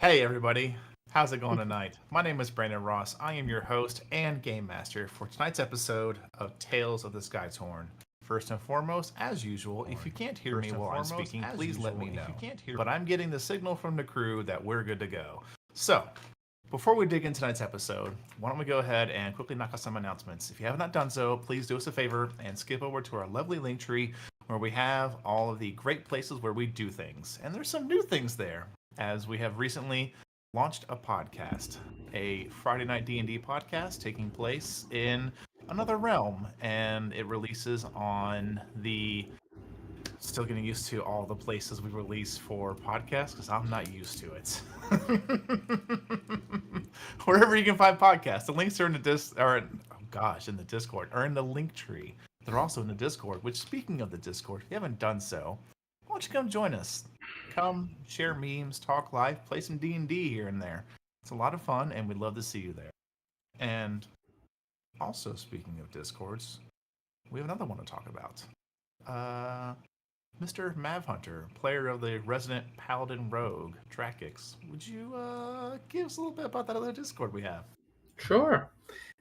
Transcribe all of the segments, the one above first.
Hey everybody, how's it going tonight? My name is Brandon Ross. I am your host and game master for tonight's episode of Tales of the Skytorn. First and foremost, as usual, if you can't hear me while I'm speaking, please let me know. But I'm getting the signal from the crew that we're good to go. So, before we dig into tonight's episode, why don't we go ahead and quickly knock out some announcements. If you have not done so, please do us a favor and skip over to our lovely link tree where we have all of the great places where we do things. And there's some new things there, as we have recently launched a podcast, a Friday night D&D podcast taking place in another realm, and it releases on the still getting used to all the places we release for podcasts because I'm not used to it. Wherever you can find podcasts, the links are in the in the Discord, or in the link tree. They're also in the Discord. Which, speaking of the Discord, if you haven't done so, why don't you come join us? Come share memes, talk live, play some D&D here and there. It's a lot of fun, and we'd love to see you there. And also, speaking of Discords, we have another one to talk about. Mr. Mav Hunter, player of the resident Paladin Rogue, Drakix. Would you give us a little bit about that other Discord we have? Sure.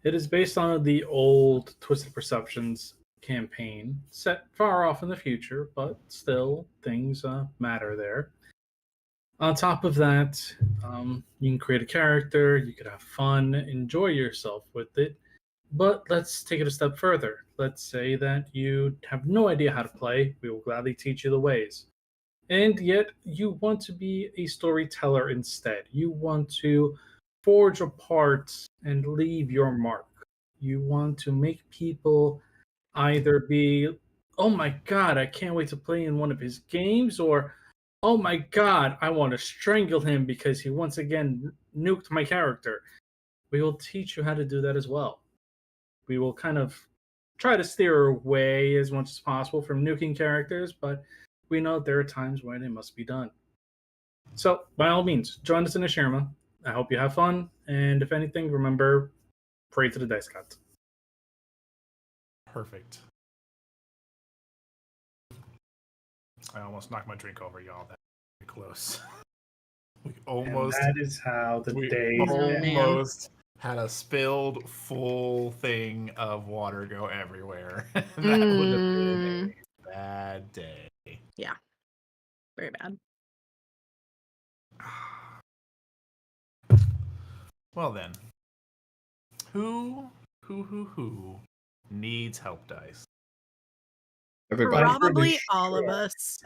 It is based on the old Twisted Perceptions campaign, set far off in the future, but still things matter there. On top of that, you can create a character, you could have fun, enjoy yourself with it. But let's take it a step further. Let's say that you have no idea how to play. We will gladly teach you the ways. And yet, you want to be a storyteller instead. You want to forge apart and leave your mark. You want to make people either be, oh my god, I can't wait to play in one of his games, or oh my god, I want to strangle him because he once again nuked my character. We will teach you how to do that as well. We will kind of try to steer away as much as possible from nuking characters, but we know there are times when it must be done. So, by all means, join us in Ashirma. I hope you have fun, and if anything, remember, pray to the dice gods. Perfect. I almost knocked my drink over, y'all. That's pretty close. We almost. And that is how the days almost had a spilled full thing of water go everywhere. That would have been a bad day. Yeah. Very bad. Well then, who needs help dice? Everybody. Probably all of us.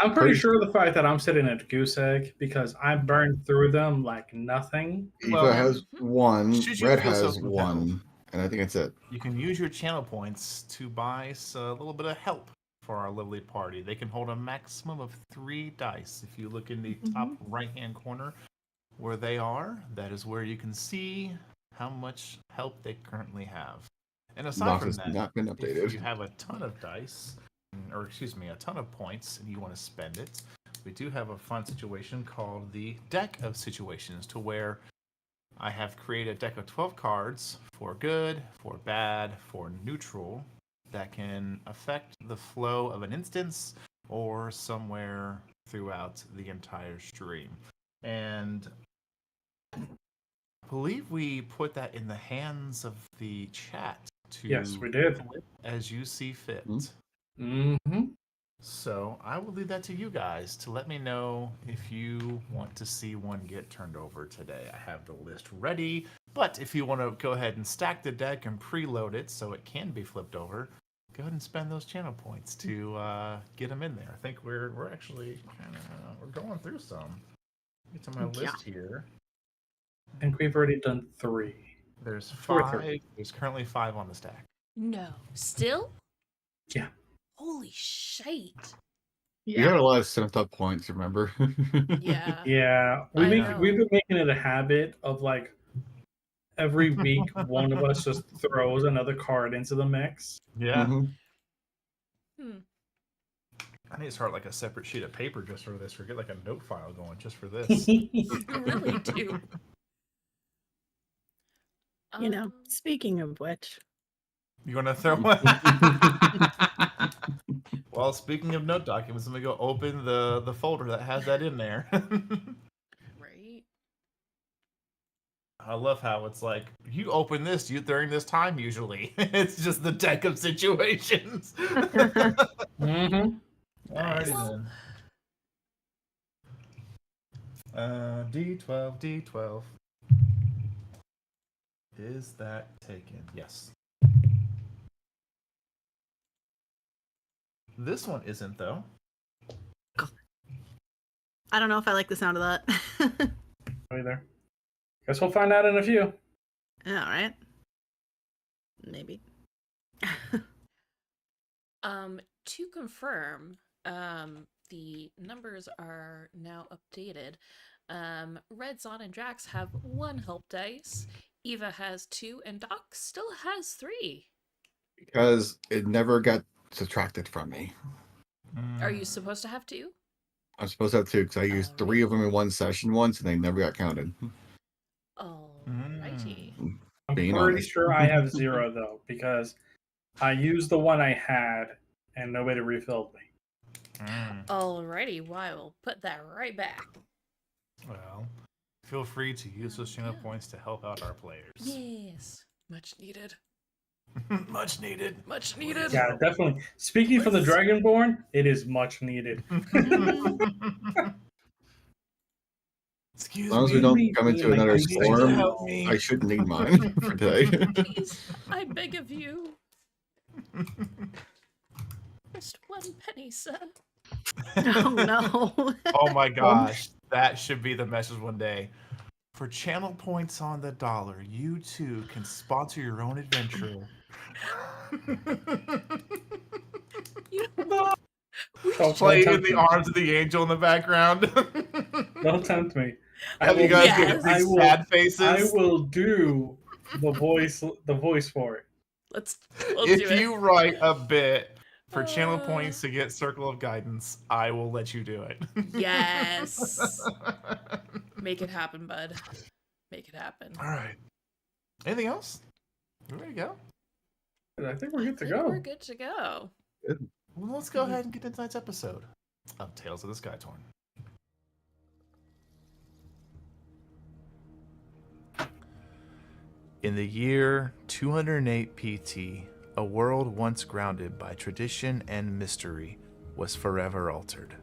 I'm pretty sure the fact that I'm sitting at Goose Egg because I burned through them like nothing. Eva has one, should you Red feel has so one, compelled, and I think that's it. You can use your channel points to buy a little bit of help for our lovely party. They can hold a maximum of 3 dice. If you look in the top right-hand corner where they are, that is where you can see how much help they currently have. And aside Box from has that, not been updated. if you have a ton of dice, a ton of points, and you want to spend it, we do have a fun situation called the Deck of Situations, to where I have created a deck of 12 cards for good, for bad, for neutral, that can affect the flow of an instance or somewhere throughout the entire stream. And I believe we put that in the hands of the chat to Yes, we did. flip as you see fit. Mm-hmm. So I will leave that to you guys to let me know if you want to see one get turned over today. I have the list ready, but if you want to go ahead and stack the deck and preload it so it can be flipped over, go ahead and spend those channel points to get them in there. I think we're actually we're going through some. Get to my list here. I think we've already done 3. There's 4 5. 3. There's currently 5 on the stack. No. Still? Yeah. Holy shite. We got a lot of sent up points, remember? Yeah. Yeah. We've been making it a habit of like every week one of us just throws another card into the mix. Yeah. Mm-hmm. I need to start like a separate sheet of paper just for this, or get like a note file going just for this. You really do. You know, speaking of which, You want to throw one? Well, speaking of note documents, let me go open the folder that has that in there. Right? I love how it's like you open this during this time usually. It's just the deck of situations. Mm-hmm. Alrighty Nice. then. D12, D12. Is that taken? Yes. This one isn't though. I don't know if I like the sound of that. Either. Guess we'll find out in a few. All right. Maybe. To confirm, the numbers are now updated. Red Zon and Drax have 1 help dice. Eva has 2, and Doc still has 3. Because it never got subtracted from me. Are you supposed to have 2? I'm supposed to have 2 because I used 3 of them in one session once and they never got counted. Alrighty. I'm Being pretty honest. sure I have 0 though, because I used the one I had and nobody refilled me. Alrighty, well, I will put that right back. Well, feel free to use those channel points to help out our players. Yes. Much needed. Much needed. Much needed. Yeah, definitely. Speaking from the Dragonborn, it is much needed. Excuse As long as me. we don't come into another you need to storm, help me. I shouldn't need mine for today. Please, I beg of you. Just 1 penny, sir. Oh no. Oh my gosh, that should be the message one day. For channel points on the dollar, you too can sponsor your own adventure. Don't Play in tempt the me. arms of the angel in the background. Don't tempt me. Have you guys Yes. given these sad faces? I will do the voice for it. We'll do If it. you write a bit for channel points to get Circle of Guidance, I will let you do it. Yes. Make it happen, bud. Make it happen. All right. Anything else? We ready to go? I think we're good to I think go. We're good to go. Well, let's go ahead and get into tonight's episode of Tales of the Skytorn. In the year 208 PT, a world once grounded by tradition and mystery was forever altered.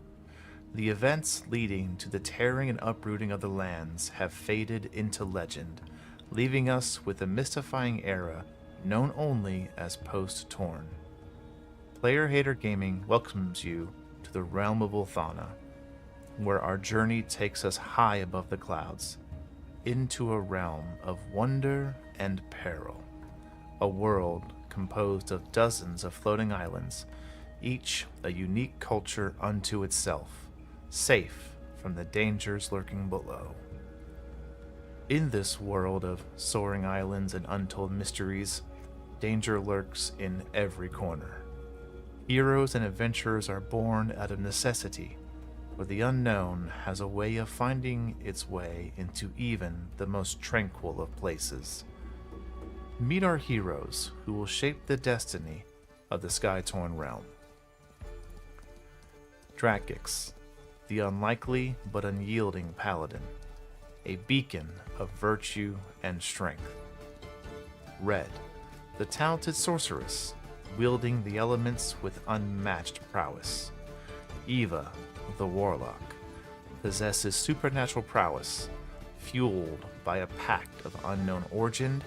The events leading to the tearing and uprooting of the lands have faded into legend, leaving us with a mystifying era known only as Post-Torn. Player Hater Gaming welcomes you to the realm of Ulthana, where our journey takes us high above the clouds, into a realm of wonder and peril. A world composed of dozens of floating islands, each a unique culture unto itself, safe from the dangers lurking below. In this world of soaring islands and untold mysteries, danger lurks in every corner. Heroes and adventurers are born out of necessity, where the unknown has a way of finding its way into even the most tranquil of places. Meet our heroes who will shape the destiny of the Skytorn realm. Dragix, the unlikely but unyielding paladin, a beacon of virtue and strength. Red, the talented sorceress, wielding the elements with unmatched prowess. Eva, the warlock, possesses supernatural prowess, fueled by a pact of unknown origin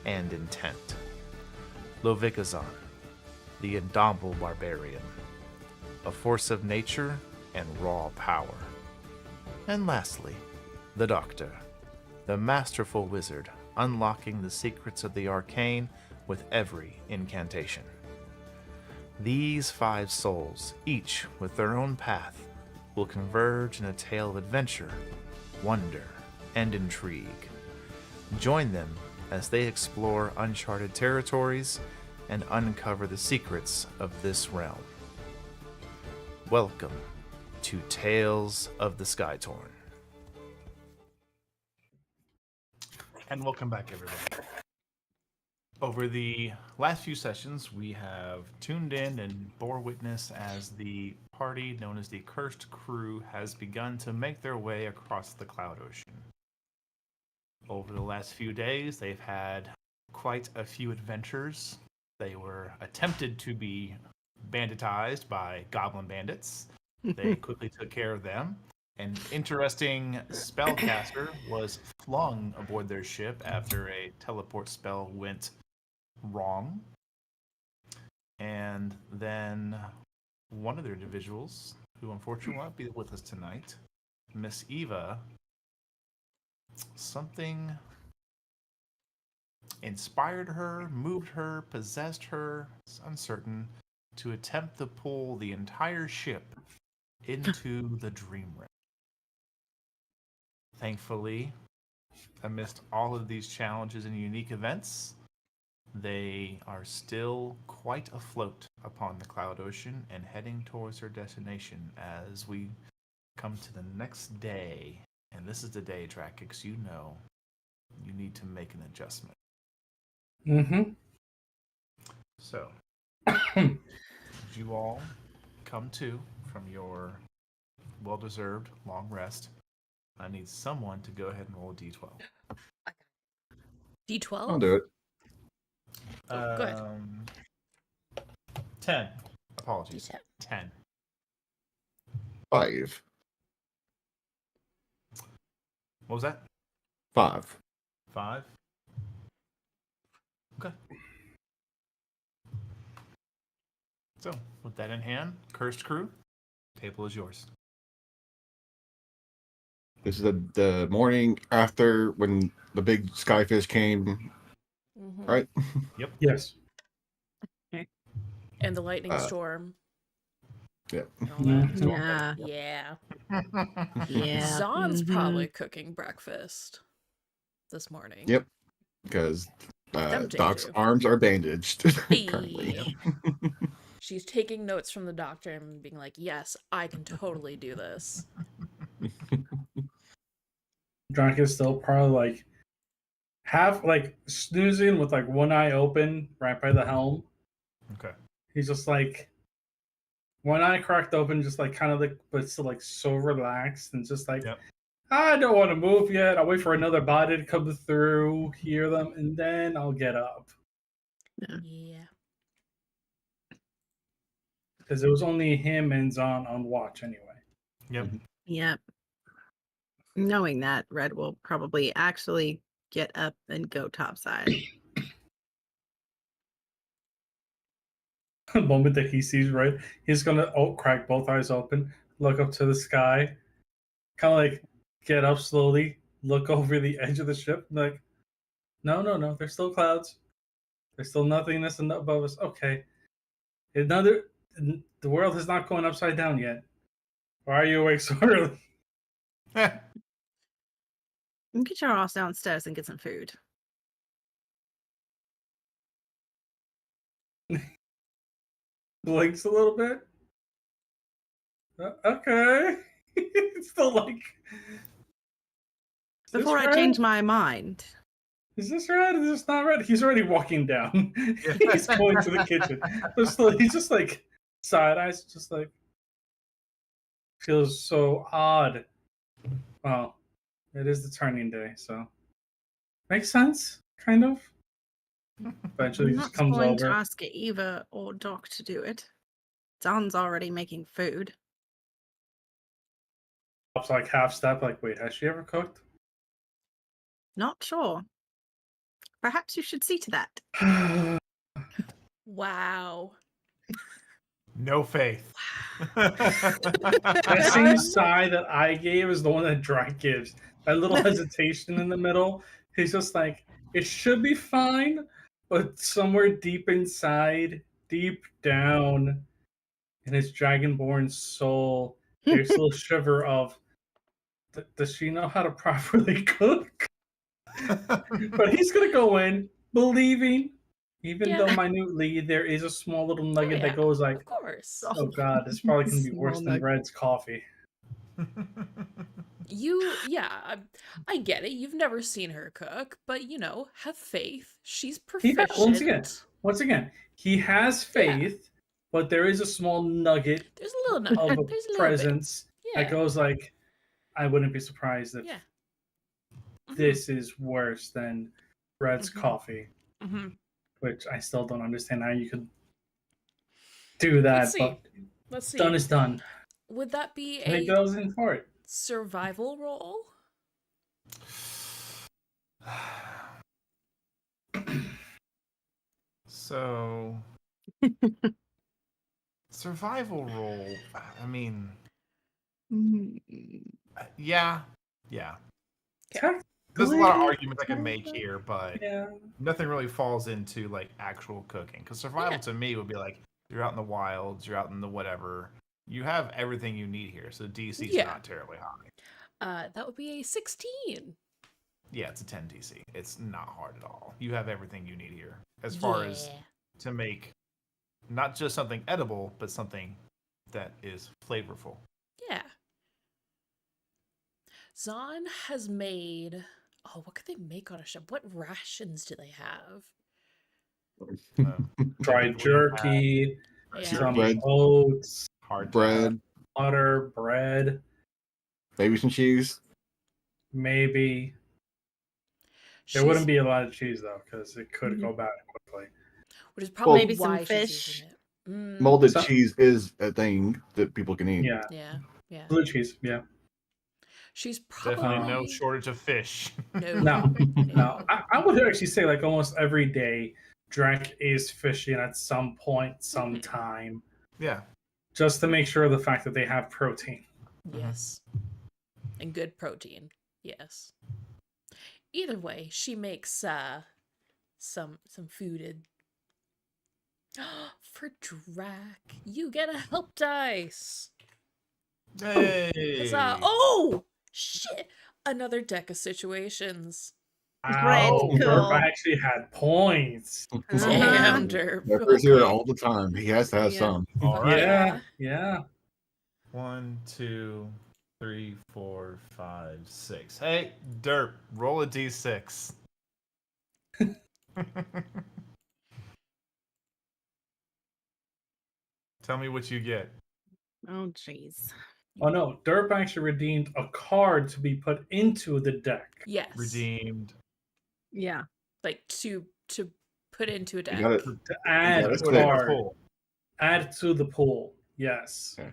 and intent. Lovikazan, the indomitable barbarian, a force of nature and raw power. And lastly, the Doctor, the masterful wizard, unlocking the secrets of the arcane with every incantation. These 5 souls, each with their own path, will converge in a tale of adventure, wonder, and intrigue. Join them as they explore uncharted territories and uncover the secrets of this realm. Welcome to Tales of the Skytorn. And welcome back, everybody. Over the last few sessions, we have tuned in and bore witness as the party known as the Cursed Crew has begun to make their way across the Cloud Ocean. Over the last few days, they've had quite a few adventures. They were attempted to be banditized by goblin bandits. They quickly took care of them. An interesting spellcaster was flung aboard their ship after a teleport spell went wrong. And then one of their individuals, who unfortunately won't be with us tonight, Miss Eva, something inspired her, moved her, possessed her, it's uncertain, to attempt to pull the entire ship into the dream realm. Thankfully, amidst all of these challenges and unique events, they are still quite afloat upon the cloud ocean and heading towards their destination as we come to the next day. And this is the day, Drakix, you know you need to make an adjustment. Mm-hmm. So, did you all come to from your well-deserved long rest? I need someone to go ahead and roll a d12. D12? I'll do it. Oh, good. 10. Apologies. D10. 10. 5. What was that? 5. 5. Okay. So, with that in hand, Cursed Crew, table is yours. This is the morning after when the big skyfish came, Mhm. right? Yes. And the lightning storm. Yeah. and all that. Mhm. Yeah. Yeah. Yeah. Zahn's Mhm. probably cooking breakfast this morning. Yep. Because Tempting Doc's to. arms are bandaged currently. Hey. She's taking notes from the doctor and being like, yes, I can totally do this. Drunk is still probably like half like snoozing with like one eye open right by the helm. Okay. He's just like one eye cracked open, just like kind of like, but still like so relaxed and just like, Yep. I don't want to move yet. I'll wait for another body to come through, hear them, and then I'll get up. Yeah. Because it was only him and Zahn on watch anyway. Yep. Yep. Knowing that, Red will probably actually get up and go topside. The moment that he sees Red, he's gonna crack both eyes open, look up to the sky, kind of like get up slowly, look over the edge of the ship, like, no, there's still clouds. There's still nothingness above us. Okay. The world is not going upside down yet. Why are you awake so early? Get your ass downstairs and get some food. Blinks a little bit. Okay. It's still like. Is Before I change my mind. Is this red? Is this not red? He's already walking down. He's going to the kitchen. But still, he's just like side eyes, just like feels so odd. Well, it is the turning day, so makes sense, kind of. Eventually, I'm he not just comes going to over. ask Eva or Doc to do it. Don's already making food. Pops like half step, like, wait, has she ever cooked? Not sure. Perhaps you should see to that. Wow. No faith. That same sigh that I gave is the one that Drake gives. That little hesitation in the middle. He's just like, it should be fine, but somewhere deep inside, deep down in his dragonborn soul, there's a little shiver of, does she know how to properly cook? But he's going to go in believing, even though minutely, there is a small little nugget that goes like, of course. oh God, this is probably going to be worse Small than nugget. Red's coffee. I get it. You've never seen her cook, but have faith. She's proficient. Once again, he has faith, but there is a small nugget There's a little nugget. of There's a little presence bit. Yeah. that goes like, I wouldn't be surprised if. Yeah. this is worse than Red's Mhm. coffee, Mm-hmm. which I still don't understand how you could do that. see. But Let's see. done is done. Would that be And he a goes in for it. survival roll? So, survival role. I mean, yeah. There's a lot of arguments I can make here, but Yeah. nothing really falls into like actual cooking. Because survival Yeah. to me would be like you're out in the wilds, you're out in the whatever. You have everything you need here, so DC's Yeah. not terribly high. That would be a 16. Yeah, it's a 10 DC. It's not hard at all. You have everything you need here as far as to make not just something edible, but something that is flavorful. Yeah. Zahn has made. Oh, what could they make on a ship? What rations do they have? Dried jerky, Yeah. some Bread. oats, Hard Bread, butter, bread, maybe some cheese. maybe. There wouldn't be a lot of cheese though, because it could go bad quickly. Which is probably maybe some why she's fish. using it. Mm, Molded So- cheese is a thing that people can eat. Yeah, yeah. blue cheese. Yeah. She's probably Definitely no shortage of fish. No. No, I would actually say like almost every day, Drek is fishing at some point, sometime, Yeah. just to make sure of the fact that they have protein. Yes. And good protein. Yes. Either way, she makes some food. For Drac, you get a help dice. Hey. Huzzah. Oh shit! Another deck of situations. Great, Ow, cool. Derp actually had points. Damn, Derp. Pepper's here Okay. all the time. He has to have Yeah. some. All right. Yeah. 1, 2, 3, 4, 5, 6. Hey, Derp, roll a d6. Tell me what you get. Oh, jeez. Oh no, Derp actually redeemed a card to be put into the deck. Yes. Redeemed. Yeah. Like to put into a You deck. got it. To add Yeah, a that's Put it in the card. pool. Add to the pool. Yes. Okay.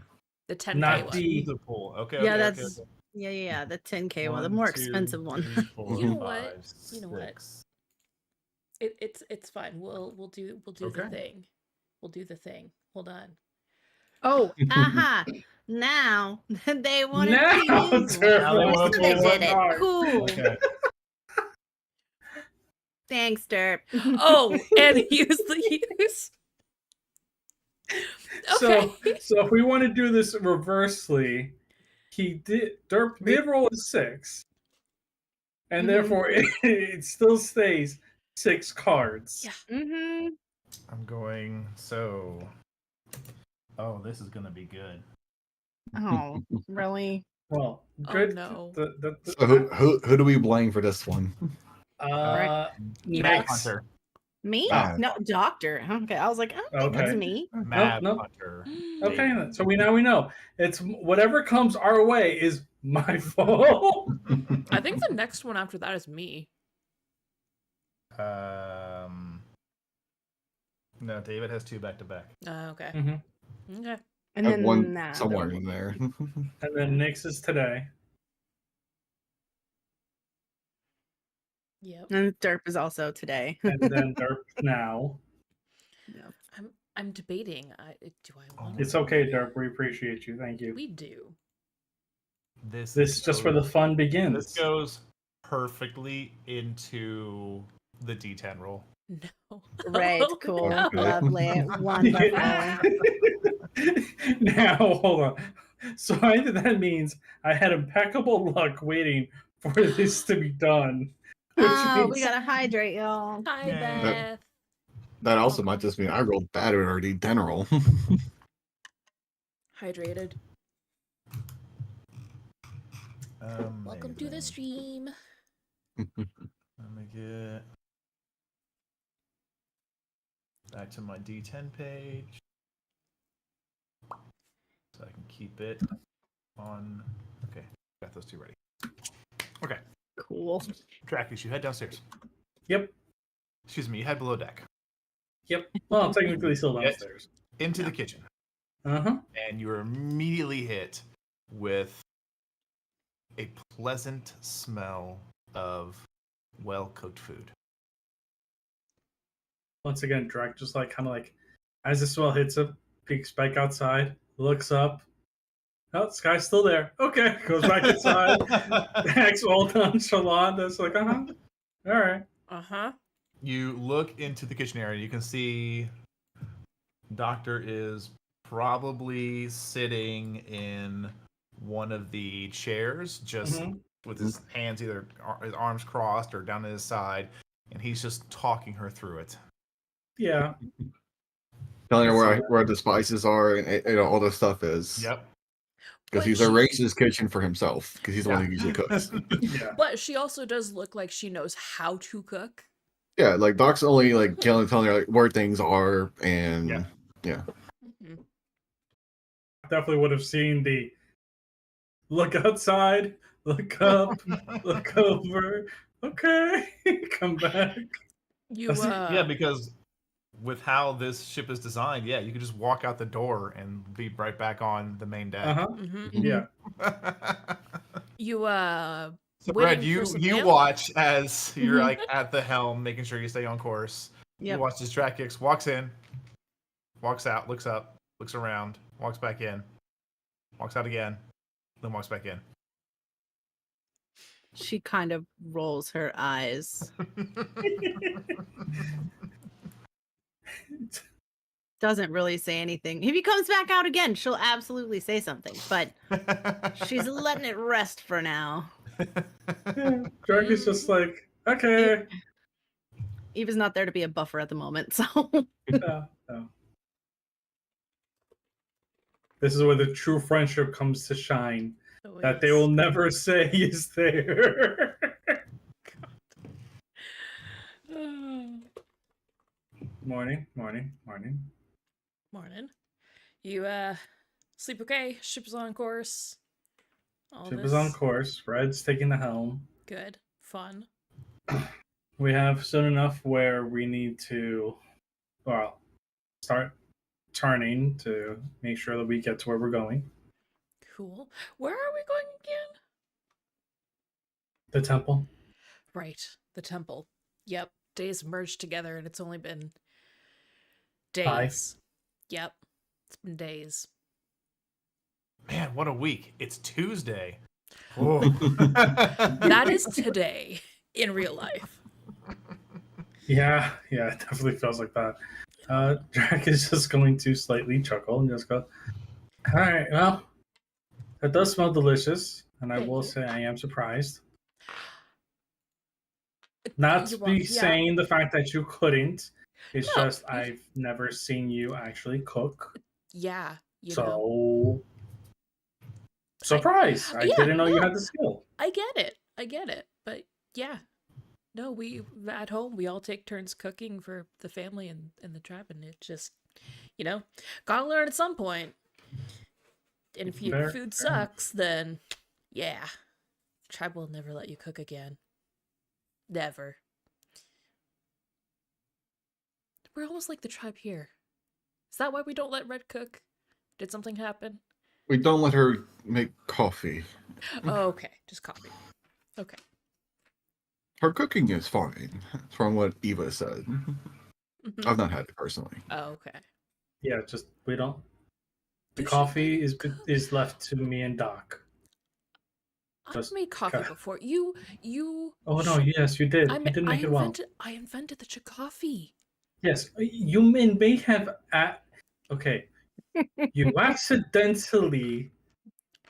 The 10K Not one. the- The pool. Okay. Yeah, okay, that's okay. yeah. The 10K one, the 1, more 2, expensive one. 3, 4, You know 5, what? You know what? 6. It's fine. We'll do the Okay. thing. We'll do the thing. Hold on. Oh, aha. Now they wanted Now, to use Derp Now they one, wanna so pull they one did it. card. Cool. Okay. Thanks, Derp. Oh, and use the use. Okay. So if we want to do this reversely, Derp did roll a 6. And Mhm. therefore it still stays 6 cards. Yeah. Mm-hmm. I'm going. So. Oh, this is going to be good. Oh, really? Well, Oh, good. no. So who do we blame for this one? Map Next. Hunter. Me? Ah. No, doctor. Okay, I was like, I don't think Okay. it's me. Map nope. Hunter. Okay, so we know. It's whatever comes our way is my fault. I think the next one after that is me. No, David has 2 back to back. Okay. Mhm. Okay. And I have then one that. somewhere in there. And then Nyx is today. Yep. And Derp is also today. And then Derp now. I'm debating. Do I want? It's okay, Derp. We appreciate you. Thank you. We do. This just for the fun begins. This goes perfectly into the D10 roll. No. Right, Oh, cool. no. Lovely. Wonderful. Now, hold on. So either that means I had impeccable luck waiting for this to be done. Which Oh, means we gotta hydrate, y'all. Hi, Yeah. Beth. That also might just mean I rolled bad at our D10 roll. Hydrated. Welcome to the Amazing. stream. Let me get back to my D10 page so I can keep it on. Okay, got those 2 ready. Okay, Cool. Dracus, you head downstairs. Yep. Excuse me, you head below deck. Yep. Well, I'm technically still downstairs. Into the Yeah. kitchen. Uh-huh. And you're immediately hit with a pleasant smell of well-cooked food. Once again, Drac just like kind of like as the smell hits him, peeks back outside, looks up. Oh, Sky's still there. Okay, goes back inside. Acts all nonchalant. That's like, all right. You look into the kitchen area. You can see Doctor is probably sitting in one of the chairs, just with his hands either his arms crossed or down at his side, and he's just talking her through it. Yeah. Telling her where the spices are and all this stuff is. Yep. Because he's arranged his kitchen for himself. Because he's the one who usually cooks. Yeah. But she also does look like she knows how to cook. Yeah, like Doc's only like telling her like where things are and yeah. Definitely would have seen the look outside, look up, look over. Okay, come back. Yeah, because with how this ship is designed, you could just walk out the door and be right back on the main deck. Yeah. So Brad, you watch as you're like at the helm, making sure you stay on course. Yep. You watch this Dracux walks in, walks out, looks up, looks around, walks back in, walks out again, then walks back in. She kind of rolls her eyes. Doesn't really say anything. If he comes back out again, she'll absolutely say something, but she's letting it rest for now. Drake is just like, okay. Eva's not there to be a buffer at the moment, so. No. This is where the true friendship comes to shine. That they will never say is there. Morning. You sleep okay? Ship is on course. Ship is on course. Red's taking the helm. Good. Fun. We have soon enough where we need to, start turning to make sure that we get to where we're going. Cool. Where are we going again? The temple. Right. The temple. Yep. Days merged together and it's only been days. Yep. It's been days. Man, what a week. It's Tuesday. That is today in real life. Yeah, it definitely feels like that. Drac is just going to slightly chuckle and just go, all right, well, it does smell delicious, and I will say I am surprised. Not to be saying the fact that you couldn't. It's just I've never seen you actually cook. Yeah. So surprise! I didn't know you had the skill. I get it. But yeah. No, we at home we all take turns cooking for the family and the tribe, and it just gotta learn at some point. And if your food sucks, then tribe will never let you cook again. Never. We're almost like the tribe here. Is that why we don't let Red cook? Did something happen? We don't let her make coffee. Oh, okay. Just coffee. Okay. Her cooking is fine, from what Eva said. I've not had it personally. Oh, okay. Yeah, just we don't. The coffee is left to me and Doc. I've made coffee before. You. Oh no! Yes, you did. You didn't make it well. I invented the coffee. Yes, you may have. Okay, you accidentally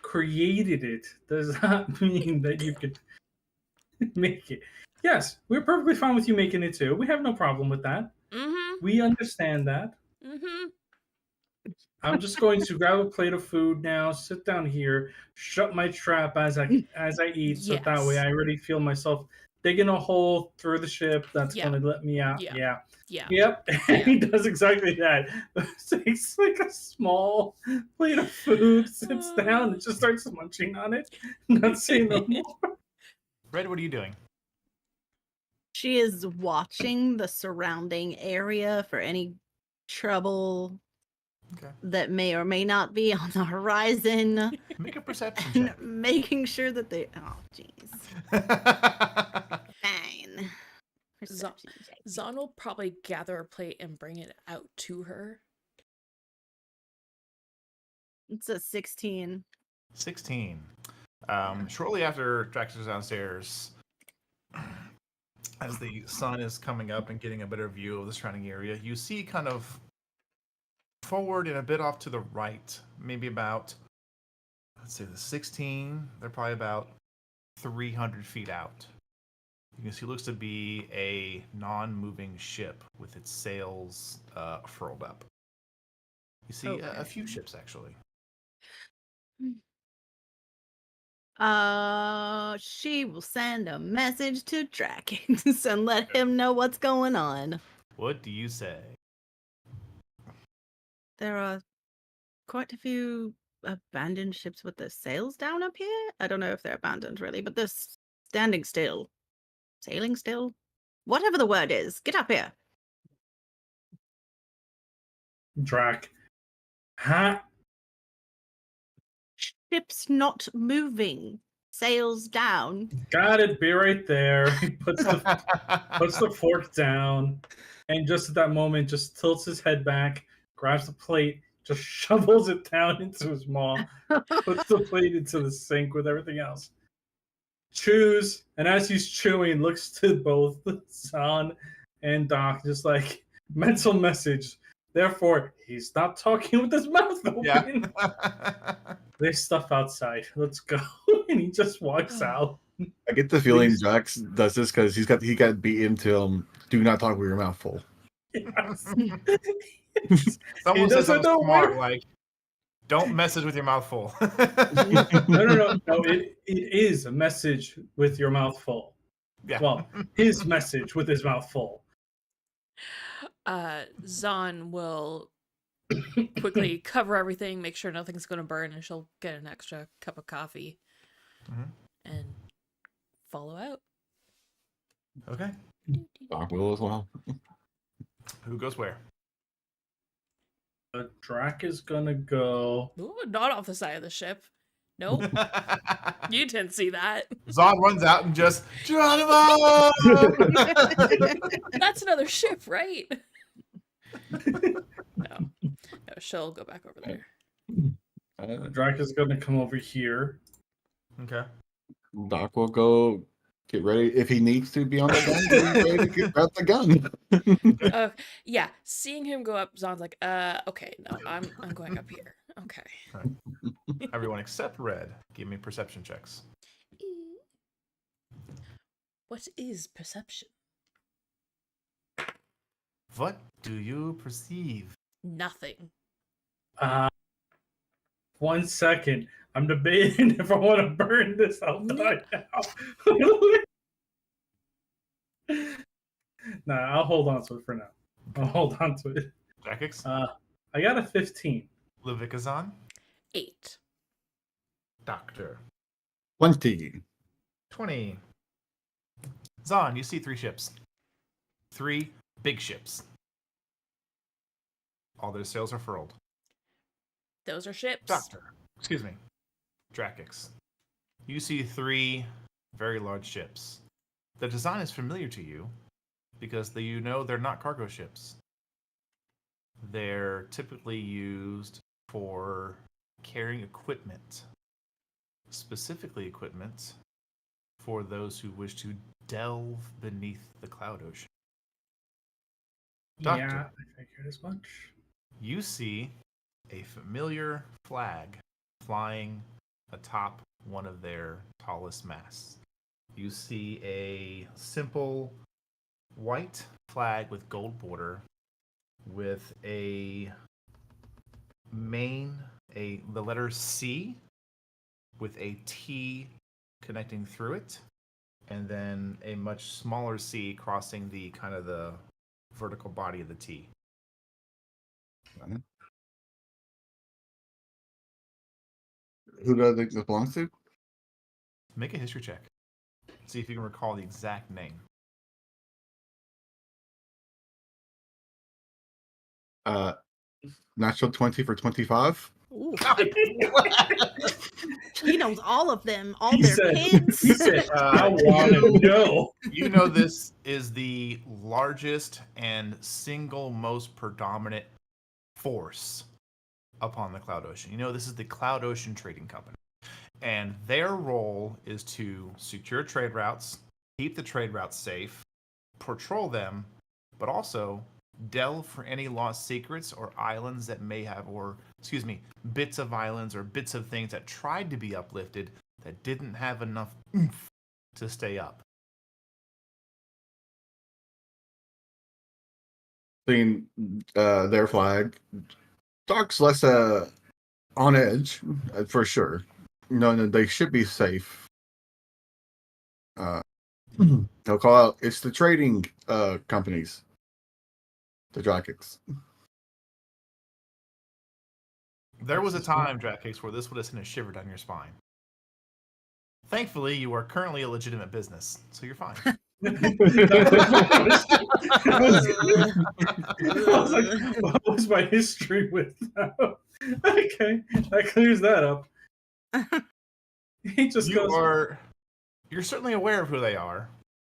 created it. Does not mean that you could make it. Yes, we're perfectly fine with you making it too. We have no problem with that. We understand that. I'm just going to grab a plate of food now, sit down here, shut my trap as I eat, so that way I already feel myself digging a hole through the ship that's going to let me out. Yep. He does exactly that. Takes like a small plate of food, sits down, and just starts munching on it. Not saying no more. Red, what are you doing? She is watching the surrounding area for any trouble Okay. that may or may not be on the horizon. Make a perception And check. making sure that they. Oh, jeez. Fine. Perception check. Zon will probably gather a plate and bring it out to her. It's a 16. 16. Shortly after Drax is downstairs, as the sun is coming up and getting a better view of the surrounding area, you see kind of forward and a bit off to the right, maybe about, let's say the 16, they're probably about 300 feet out. You can see it looks to be a non-moving ship with its sails furled up. You see a few ships, actually. She will send a message to Drax and let him know what's going on. What do you say? There are quite a few abandoned ships with the sails down up here. I don't know if they're abandoned really, but they're standing still. Sailing still? Whatever the word is, get up here. Drac. Ha! Ship's not moving. Sails down. Got it. Be right there. He puts the fork down, and just at that moment, just tilts his head back, grabs the plate, just shovels it down into his maw, puts the plate into the sink with everything else. Chews, and as he's chewing, looks to both Zahn and Doc, just like mental message. Therefore, he's not talking with his mouth open. Yeah. There's stuff outside. Let's go. And he just walks out. I get the feeling Please. Jax does this because he got beaten to do not talk with your mouth full. Yes. Someone He says doesn't something know smart, where- like, don't message with your mouth full. No. It is a message with your mouth full. Yeah. Well, his message with his mouth full. Zon will quickly cover everything, make sure nothing's going to burn, and she'll get an extra cup of coffee and follow out. Okay. Doc will as well. Who goes where? Drac is gonna go. Ooh, not off the side of the ship. Nope, you didn't see that. Zod runs out and just, Geronimo! That's another ship, right? No, she'll go back over there. Drac is gonna come over here. Okay. Doc will go get ready if he needs to be on the gun. Get ready to get out the gun. Yeah, seeing him go up, Zon's like, okay, no, I'm going up here. Okay. Everyone except Red, give me perception checks. What is perception? What do you perceive? Nothing. 1 second. I'm debating if I want to burn this out right now. Nah, I'll hold on to it for now. I'll hold on to it. Jackix? I got a 15. Levikazan? 8. Doctor? 20. 20. Zon, you see 3 ships. 3 big ships. All their sails are furled. Those are ships. Doctor. Excuse me. Drackix. You see 3 very large ships. The design is familiar to you because you know they're not cargo ships. They're typically used for carrying equipment, specifically equipment for those who wish to delve beneath the cloud ocean. Doctor. Yeah, I figured as much. You see a familiar flag flying atop one of their tallest masts. You see a simple white flag with gold border with a the letter C with a T connecting through it, and then a much smaller C crossing the kind of the vertical body of the T. Who do I think this belongs to? Make a history check. See if you can recall the exact name. Natural 20 for 25. Ooh, he knows all of them, all He their said- kids. He said, "I want to know." You know this is the largest and single most predominant force upon the Cloud Ocean. You know this is the Cloud Ocean Trading Company. And their role is to secure trade routes, keep the trade routes safe, patrol them, but also delve for any lost secrets or islands that may have, or excuse me, bits of islands or bits of things that tried to be uplifted that didn't have enough oomph to stay up. Seeing their flag, Dark's less on edge for sure. No, they should be safe. They'll call out. It's the trading companies, the Drakics. There was a time, DraftKings, where this would have sent a shiver down your spine. Thankfully, you are currently a legitimate business, so you're fine. I was like, what was my history with that? Okay, that clears that up. He just goes. You're certainly aware of who they are,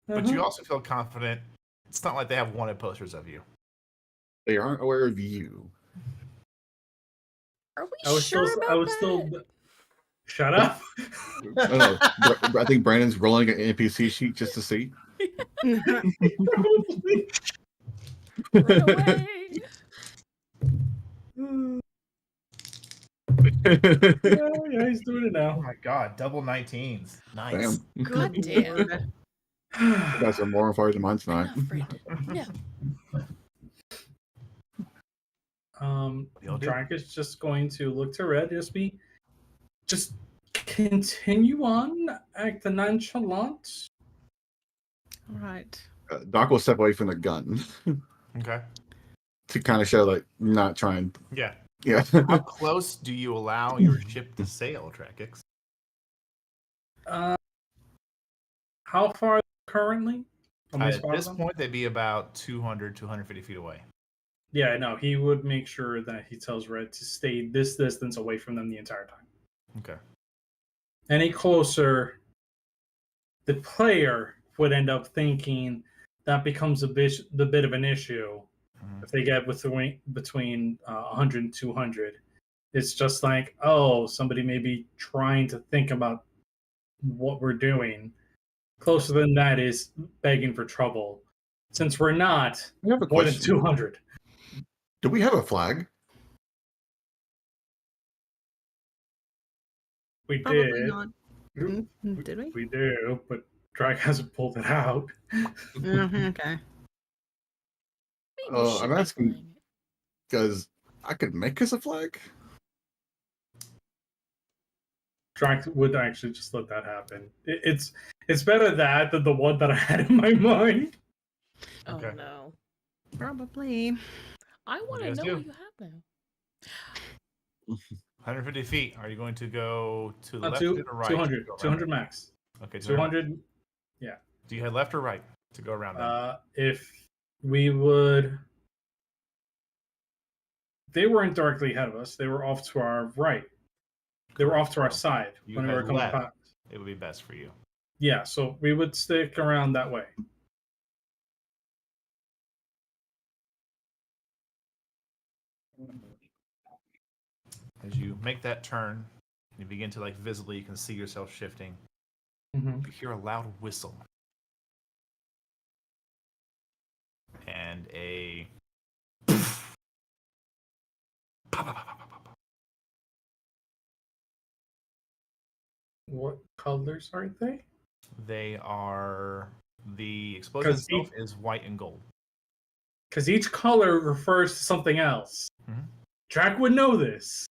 but you also feel confident. It's not like they have wanted posters of you. They aren't aware of you. Are we I was sure still. about I was that? still. Shut up. I don't know. I think Brandon's rolling an NPC sheet just to see. Probably. Run away. Yeah, he's doing it Oh now. my god, double 19s. Nice. Damn. God damn. You guys are more on fire than mine tonight. Enough, Brandon. No. You'll do. Drake is just going to look to Red. Just continue on, act nonchalant. All right. Doc will step away from the gun Okay. to kind of show like not trying. Yeah. Yeah. How close do you allow your ship to sail, Trakix? How far currently? At this point, they'd be about 200, 250 feet away. Yeah, no, he would make sure that he tells Red to stay this distance away from them the entire time. Okay. Any closer, the player would end up thinking that becomes the bit of an issue if they get between 100 and 200. It's just like, oh, somebody may be trying to think about what we're doing. Closer than that is begging for trouble. Since we're not I have a more than question. 200. Do we have a flag? We Probably did. not. Did we? We do, but Drake hasn't pulled it out. Okay. Maybe we should I'm be asking flying it. because I could make us a flag. Drake would actually just let that happen. It's better that than the one that I had in my mind. Oh Okay. no. Probably. I want to guys know do? what you have now. 150 feet. Are you going to go to the left or to the right? 200. Go around 200 it? max. Okay. 200. Do you head left or right to go around them? If we would... They weren't directly ahead of us. They were off to our right. They were off to our side You when we were head coming left. past. It would be best for you. Yeah, so we would stick around that way. As you make that turn, you begin to visibly, you can see yourself shifting. Mm-hmm. You hear a loud whistle. And a What colors are they? They are the explosion 'Cause itself is white and gold. Because each color refers to something else. Mhm. Drac would know this.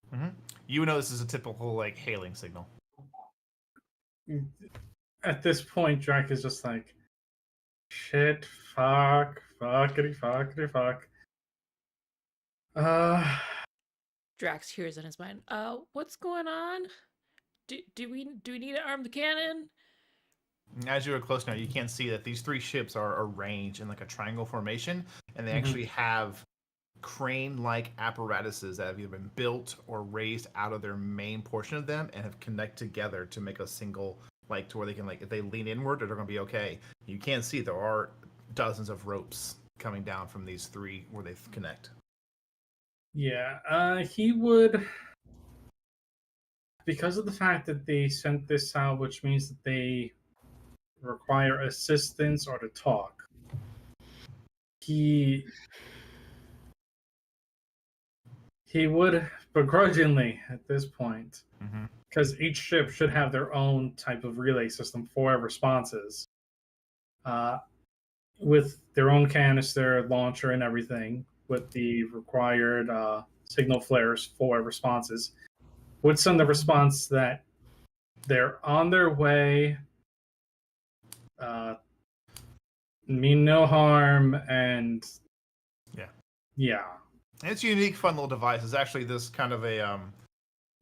You know this is a typical hailing signal. At this point, Drac is just like, shit, fuck, fuckity, fuckity, fuck. Drax hears in his mind. What's going on? Do we need to arm the cannon? As you are close now, you can see that these 3 ships are arranged in like a triangle formation, and they Mhm. actually have crane-like apparatuses that have either been built or raised out of their main portion of them and have connected together to make a single, like to where they can, like, if they lean inward, they're going to be okay. You can see there are dozens of ropes coming down from these 3 where they connect. Yeah, he would, because of the fact that they sent this out, which means that they require assistance or to talk. He would begrudgingly at this point, Mm-hmm. because each ship should have their own type of relay system for responses, with their own canister, launcher, and everything, with the required signal flares for responses, would send the response that they're on their way, mean no harm, and yeah. And it's a unique, fun little device. It's actually this kind of a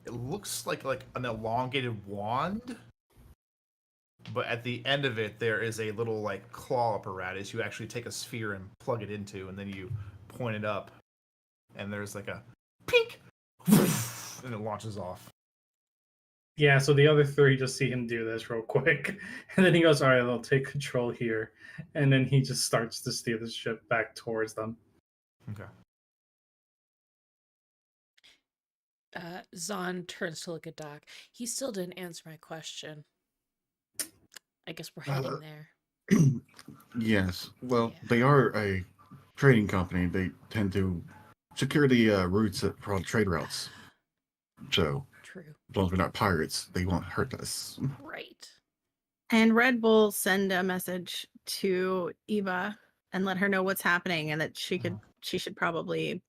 it looks like an elongated wand, but at the end of it there is a little like claw apparatus. You actually take a sphere and plug it into, and then you point it up, and there's like a pink, and it launches off. Yeah, so the other 3 just see him do this real quick, and then he goes, "All right, I'll take control here," and then he just starts to steer the ship back towards them. Okay. Zahn turns to look at Doc. He still didn't answer my question. I guess we're heading there. Yes. Well, Yeah. they are a trading company. They tend to secure the routes for all trade routes. So, True. as long as we're not pirates, they won't hurt us. Right. And Red Bull send a message to Eva and let her know what's happening and that she should probably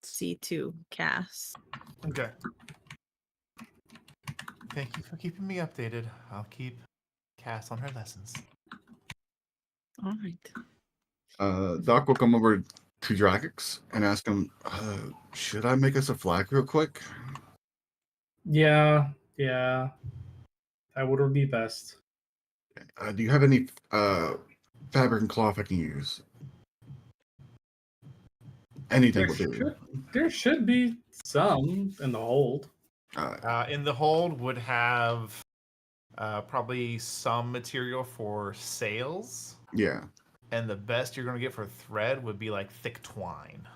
see to Cass. Okay. Thank you for keeping me updated. I'll keep Cass on her lessons. All right. Doc will come over to Dragix and ask him, should I make us a flag real quick? Yeah, that would be best. Do you have any fabric and cloth I can use? Anything will do. There should be some in the hold. In the hold would have probably some material for sails. Yeah. And the best you're going to get for thread would be like thick twine.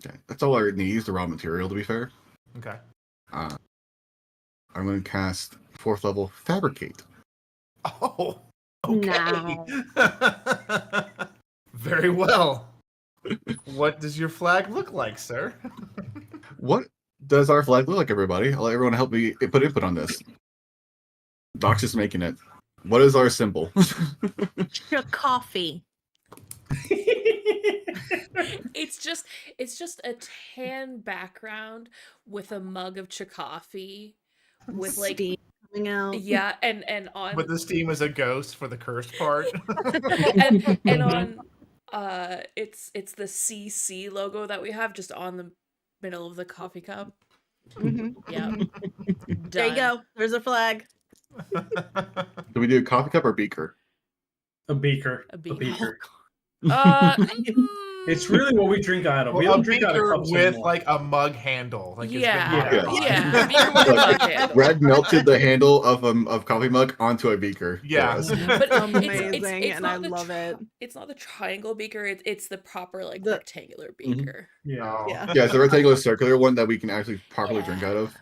Okay. That's all I need is the raw material, to be fair. Okay. I'm going to cast 4th level Fabricate. Oh, okay. Now. Very well. What does your flag look like, sir? What does our flag look like, everybody? I'll let everyone help me put input on this. Doc's just making it. What is our symbol? Your coffee. It's just a tan background with a mug of coffee with like Steam coming out. yeah, and on But the steam is a ghost for the cursed part. and on it's the CC logo that we have just on the middle of the coffee cup. Mhm. Yeah. There you go. There's a flag. Do we do a coffee cup or beaker? A beaker. A A beaker. beaker. It's really what we drink out of. We Well, don't a drink out of beaker cups with anymore. like a mug handle. Like yeah, it's been yeah, modified. beaker with a mug handle. Red melted the handle of coffee mug onto a beaker. Yeah. Yes. But Amazing, it's and not I the love it. It's not the triangle beaker. It's the proper like The- rectangular beaker. Yeah. Oh. Yeah. Yeah, it's a rectangular circular one that we can actually properly Yeah. drink out of.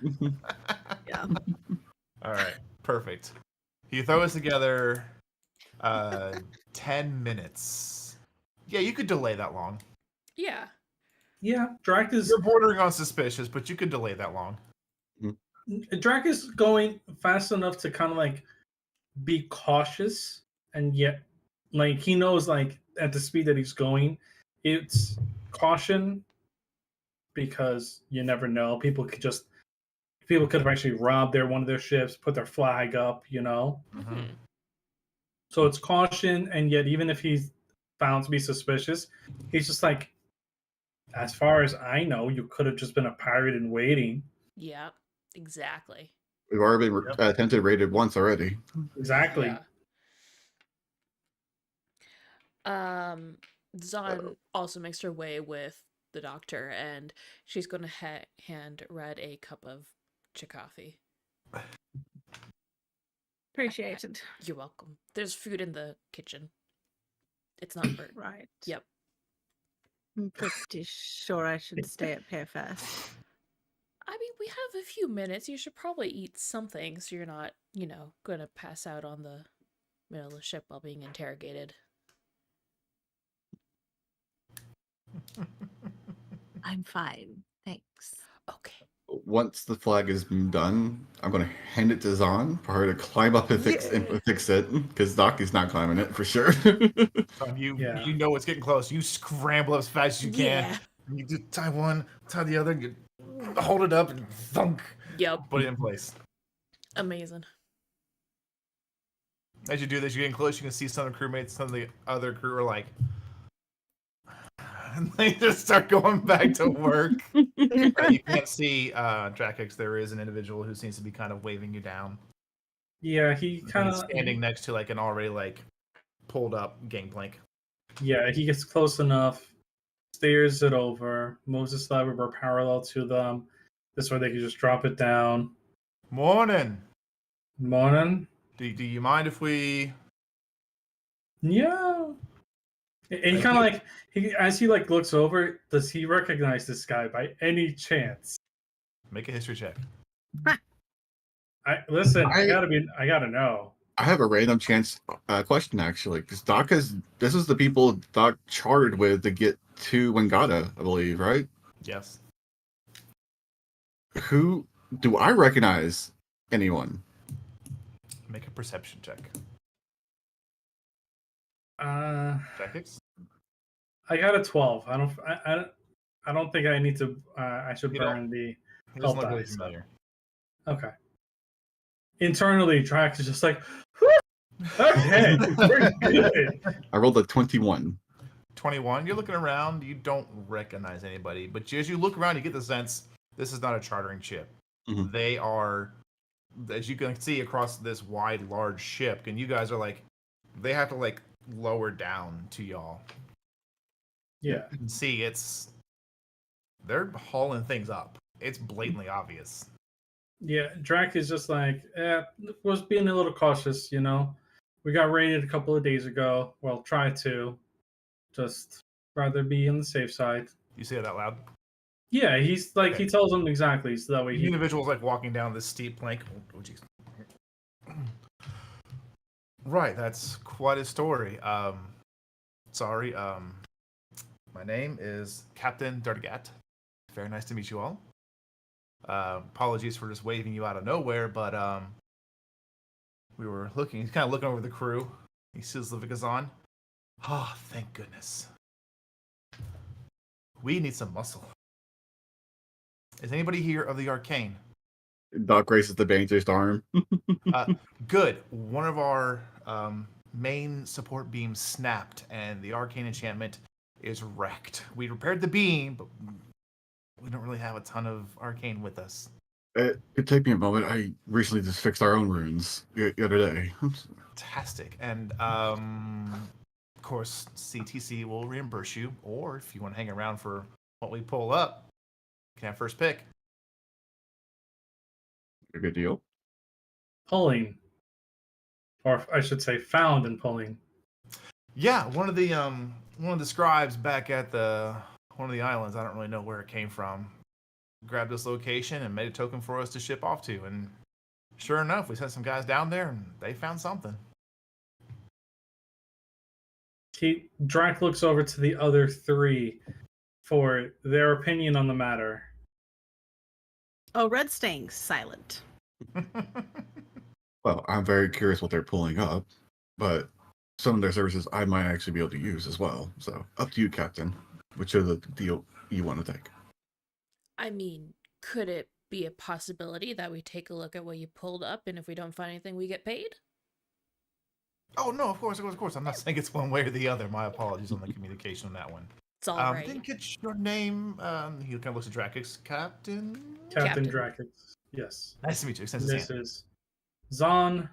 Yeah. All right. Perfect. You throw us together 10 minutes. Yeah, you could delay that long. Yeah. Yeah. Drac is You're bordering on suspicious, but you could delay that long. going fast enough to kind of like be cautious, and yet like he knows like at the speed that he's going, it's caution because you never know. People could have actually robbed one of their ships, put their flag up, Mhm. So it's caution, and yet even if he's found to be suspicious, he's just like, as far as I know, you could have just been a pirate in waiting. Yeah. Exactly. We've already been Yep. attempted raided once already. Exactly. Yeah. Zon also makes her way with the doctor, and she's going to hand Red a cup of coffee. Appreciated. You're welcome. There's food in the kitchen. It's not burnt. Right. Yep. I'm pretty sure I should stay up here first. I mean, we have a few minutes. You should probably eat something so you're not, going to pass out on the middle of the ship while being interrogated. I'm fine. Thanks. Okay. Once the flag is done, I'm going to hand it to Zahn for her to climb up and fix it, because Doc is not climbing it for sure. Yeah. You know it's getting close. You scramble as fast as you can. Yeah. And you just tie one, tie the other, you hold it up and thunk. Yep. Put it in place. Amazing. As you do this, you're getting close. You can see some of the crewmates, some of the other crew are like, and they just start going back to work. Right, you can't see Drakex. There is an individual who seems to be kind of waving you down. Yeah, he kind He's of standing next to like an already pulled up gangplank. Yeah, he gets close enough, steers it over, moves his lever parallel to them. This way they can just drop it down. Morning. Morning. Do you mind if we? Yeah. And he kind of as he looks over, does he recognize this guy by any chance? Make a history check. I gotta know. I have a random chance question actually, because this is the people Doc chartered with to get to Wangata, I believe, right? Yes. Who do I recognize? Anyone? Make a perception check. Drakex? I got a 12. I don't think I need to. I should You burn the He health doesn't look really dice. familiar. Okay. Internally, Drax is just like, okay, we're good. I rolled a 21. 21. You're looking around. You don't recognize anybody, but as you look around, you get the sense this is not a chartering ship. Mhm. They are, as you can see across this wide, large ship, and you guys are they have to lower down to y'all. Yeah. You can see they're hauling things up. It's blatantly obvious. Yeah, Drac is just was being a little cautious, We got raided a couple of days ago. Well, try to. Just rather be on the safe side. You say that out loud? Yeah, he's Okay. he tells them exactly, so that way The individual's walking down this steep plank. Oh, jeez. Right, that's quite a story. Sorry, my name is Captain Dargat. Very nice to meet you all. Apologies for just waving you out of nowhere, but we were looking. He's kind of looking over the crew. He sees Levica's on. Oh, thank goodness. We need some muscle. Is anybody here of the arcane? Doc races the bandage's arm. Good. One of our main support beams snapped, and the arcane enchantment is wrecked. We repaired the beam, but we don't really have a ton of arcane with us. It could take me a moment. I recently just fixed our own runes the other day. Fantastic. And of course, CTC will reimburse you, or if you want to hang around for what we pull up, you can have first pick. A good deal. pulling, or I should say, found and pulling. Yeah, one of the scribes back at one of the islands, I don't really know where it came from, grabbed this location and made a token for us to ship off to. And sure enough, we sent some guys down there and they found something. Drac looks over to the other three for their opinion on the matter. Oh, Red's staying silent. Well, I'm very curious what they're pulling up, but some of their services I might actually be able to use as well. So up to you, Captain. Which of the deal you want to take? I mean, could it be a possibility that we take a look at what you pulled up, and if we don't find anything, we get paid? Oh, no, of course. I'm not saying it's one way or the other. My apologies on the communication on that one. It's all right. Didn't get your name. He kind of looks at Drakex. Captain Captain Drac. Yes. Nice to meet you. Extends And his this hand. is Zahn,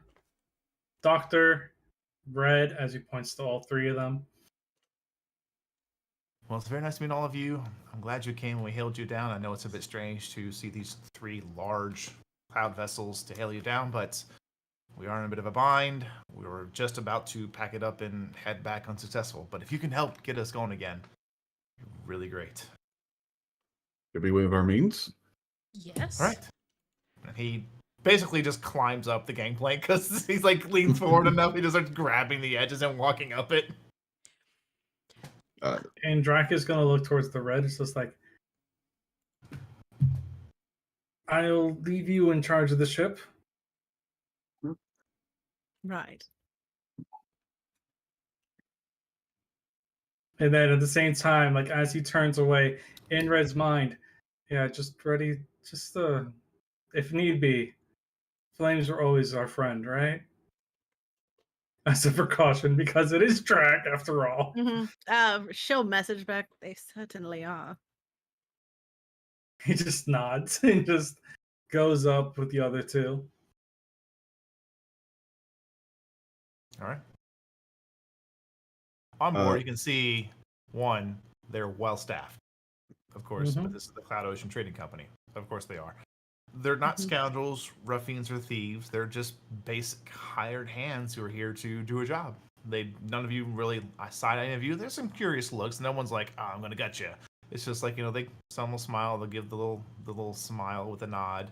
Doctor, Red, as he points to all three of them. Well, it's very nice to meet all of you. I'm glad you came when we hailed you down. I know it's a bit strange to see these 3 large cloud vessels to hail you down, but we are in a bit of a bind. We were just about to pack it up and head back unsuccessful. But if you can help get us going again, really great. Could be within our means. Yes. All right. And he basically just climbs up the gangplank because he's like leaned forward enough. He just starts grabbing the edges and walking up it. And Drac is going to look towards the Red. It's just like, I'll leave you in charge of the ship. Right. And then at the same time, like as he turns away, in Red's mind, yeah, just ready, if need be, flames are always our friend, right? As a precaution, because it is Drac after all. She'll message back. They certainly are. He just nods and just goes up with the other two. All right. On board, you can see, one, they're well-staffed, of course, but this is the Cloud Ocean Trading Company. Of course they are. They're not scoundrels, ruffians, or thieves. They're just basic hired hands who are here to do a job. None of you really side any of you. There's some curious looks. No one's like, "Oh, I'm gonna gut you." It's just like, some will smile. They'll give the little smile with a nod.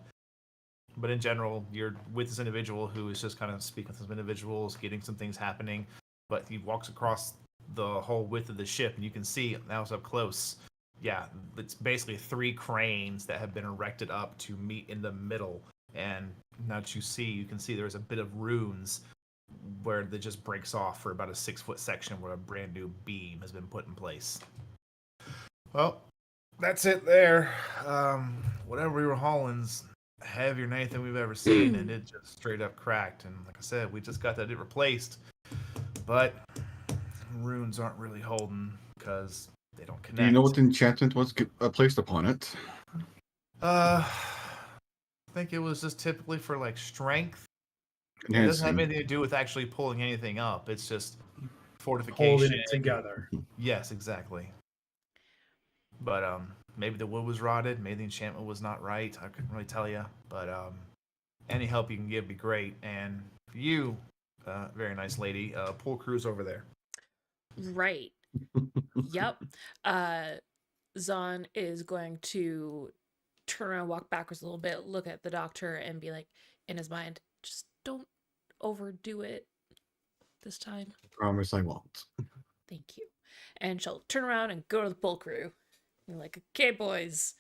But in general, you're with this individual who is just kind of speaking with some individuals, getting some things happening. But he walks across the whole width of the ship, and you can see now it's up close. Yeah, it's basically 3 cranes that have been erected up to meet in the middle. And now that you can see there's a bit of runes where it just breaks off for about a 6-foot section where a brand new beam has been put in place. Well, that's it there. Whatever we were hauling's heavier than anything we've ever seen, and it just straight up cracked. And like I said, we just got that replaced. But runes aren't really holding because they don't connect. Do you know what the enchantment was placed upon it? I think it was just typically for like strength. It doesn't have anything to do with actually pulling anything up. It's just fortification. Holding it together. Yes, exactly. But maybe the wood was rotted. Maybe the enchantment was not right. I couldn't really tell you. But any help you can give would be great. And for you, very nice lady, pool cruise over there. Right. Yep. Zahn is going to turn around, walk backwards a little bit, look at the doctor, and be like, in his mind, just don't overdo it this time. Promise I won't. Thank you. And she'll turn around and go to the pull crew. And like, okay, boys,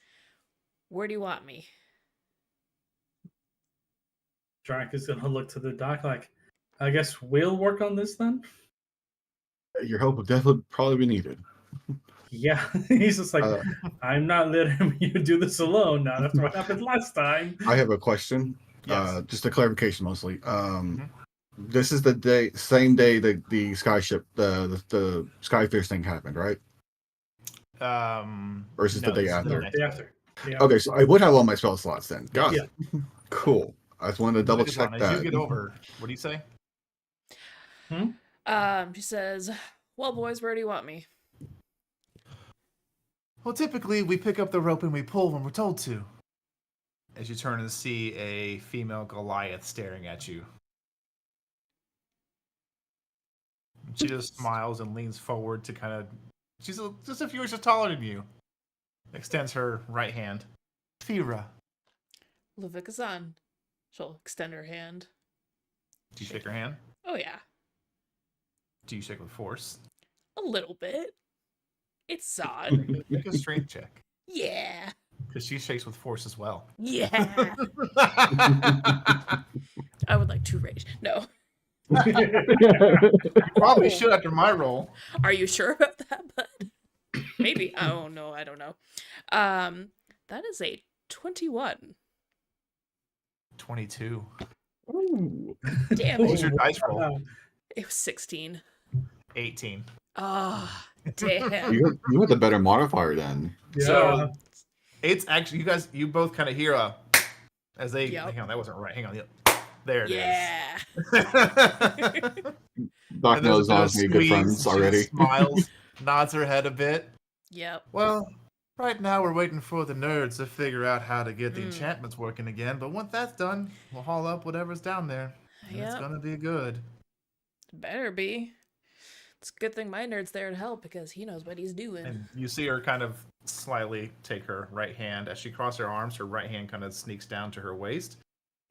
where do you want me? Drac is going to look to the doc like, I guess we'll work on this then? Your help will definitely probably be needed. Yeah. He's just like, I'm not letting you do this alone, not after what happened last time. I have a question. Yes. Just a clarification mostly. This is the same day that the skyship, the Skyfish thing happened, right? Or is it the day after? Day after. Okay, so I would have all my spell slots then. Got Yeah. it. Cool. I just wanted to double check As that. you get over, what do you say? She says, well, boys, where do you want me? Well, typically we pick up the rope and we pull when we're told to. As you turn and see a female Goliath staring at you. She just smiles and leans forward to kind of... She's just a few inches taller than you. Extends her right hand. Fira. Luvika-san. She'll extend her hand. Do you shake her hand? Oh, yeah. Do you shake with force? A little bit. It's Zahn. Make a strength check. Yeah. Because she shakes with force as well. Yeah. I would like to rage. No. Probably should after my roll. Are you sure about that, bud? Maybe. Oh, no, I don't know. That is a 21. 22. Ooh. Damn What was it. your dice roll? Wow. It was 16. 18. Oh, damn. You had the better modifier then. Yeah. So it's actually you both kind of hear a As they Yep. hang on, that wasn't right. Hang on, there it is. Yeah. Doc And there's a knows bit of Oz and good squeeze, friends and she already. just smiles, nods her head a bit. Yep. Well, right now we're waiting for the nerds to figure out how to get the Mm. enchantments working again. But once that's done, we'll haul up whatever's down there. And it's Yep. gonna be good. Better be. It's a good thing my nerd's there to help because he knows what he's doing. And you see her kind of slyly take her right hand. As she crosses her arms, her right hand kind of sneaks down to her waist.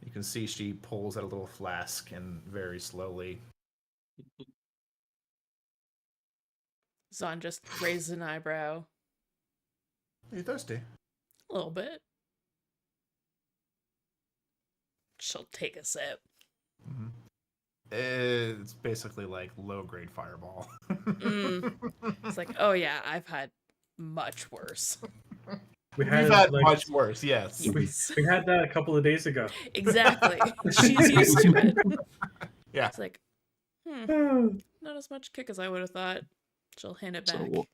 You can see she pulls out a little flask and very slowly. Zahn just raises an eyebrow. Are you thirsty? A little bit. She'll take a sip. Mm-hmm. It's basically like low-grade fireball. It's like, oh yeah, I've had much worse. We You've had, had like, much worse, yes. we had that a couple of days ago. Exactly. She's used to it. Yeah. It's like, not as much kick as I would have thought. She'll hand it back. So,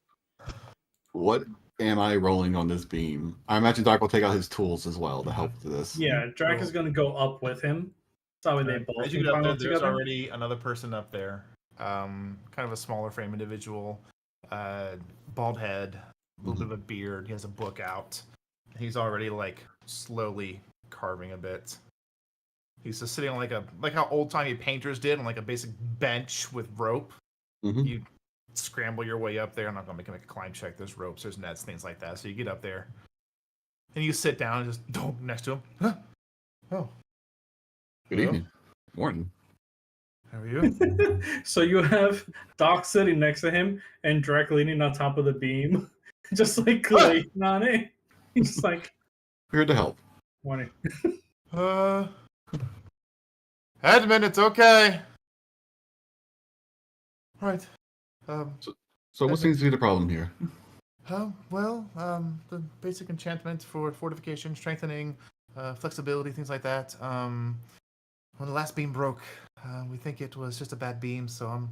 what am I rolling on this beam? I imagine Doc will take out his tools as well to help with this. Yeah, Drac is going to go up with him. So they both As you can get up climb there, up there's together. already another person up there. Kind of a smaller frame individual. Bald head, a little bit of a beard. He has a book out. He's already like slowly carving a bit. He's just sitting on like how old timey painters did on like a basic bench with rope. Mhm. You scramble your way up there. I'm not gonna make him make a climb check. There's ropes, there's nets, things like that. So you get up there, and you sit down and just next to him. Huh? Oh, Good Hello? evening. Morning. how are you? So you have Doc sitting next to him and Drac leaning on top of the beam, just like glazing on it. He's just like, Here to help. morning. Edmund, it's okay. Right. So what seems to be the problem here? The basic enchantment for fortification, strengthening, flexibility, things like that. When the last beam broke, we think it was just a bad beam, so I'm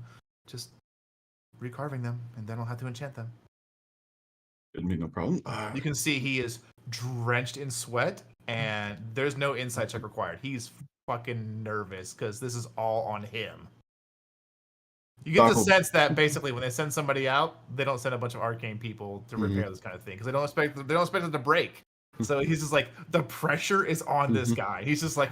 just recarving them, and then I'll have to enchant them. Shouldn't be no problem. You can see he is drenched in sweat, and there's no insight check required. He's fucking nervous because this is all on him. You get the sense that basically when they send somebody out, they don't send a bunch of arcane people to repair this kind of thing because they don't expect it to break. So he's just like the pressure is on this guy. He's just like,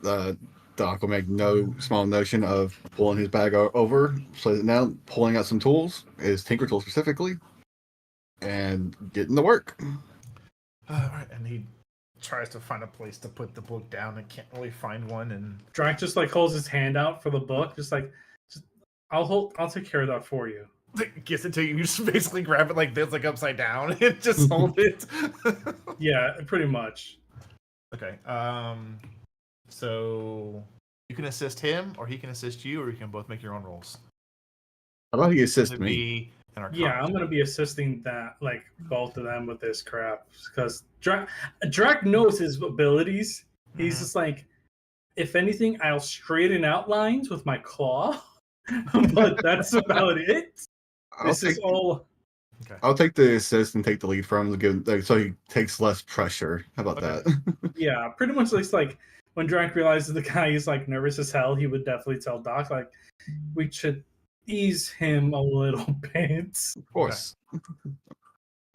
Doc will make no small notion of pulling his bag over, so now pulling out some tools, his tinker tool specifically, and getting to work. right, and he tries to find a place to put the book down and can't really find one. And Drac just like holds his hand out for the book, I'll take care of that for you. gets it to you. You just basically grab it like this, like upside down, and just hold it. Yeah, pretty much. Okay. So you can assist him, or he can assist you, or you can both make your own rolls. How about he assists It'd me? be an Arcana Yeah, I'm check. gonna be assisting that, like both of them with this crap, because Drac knows his abilities. He's just like, if anything, I'll straighten out lines with my claw, but that's about it. This is all. Okay. I'll take the assist and take the lead from him, so he takes less pressure. How about Okay. that? Yeah, pretty much. It's like when Drac realizes the guy is like nervous as hell, he would definitely tell Doc like, we should ease him a little bit. Of course.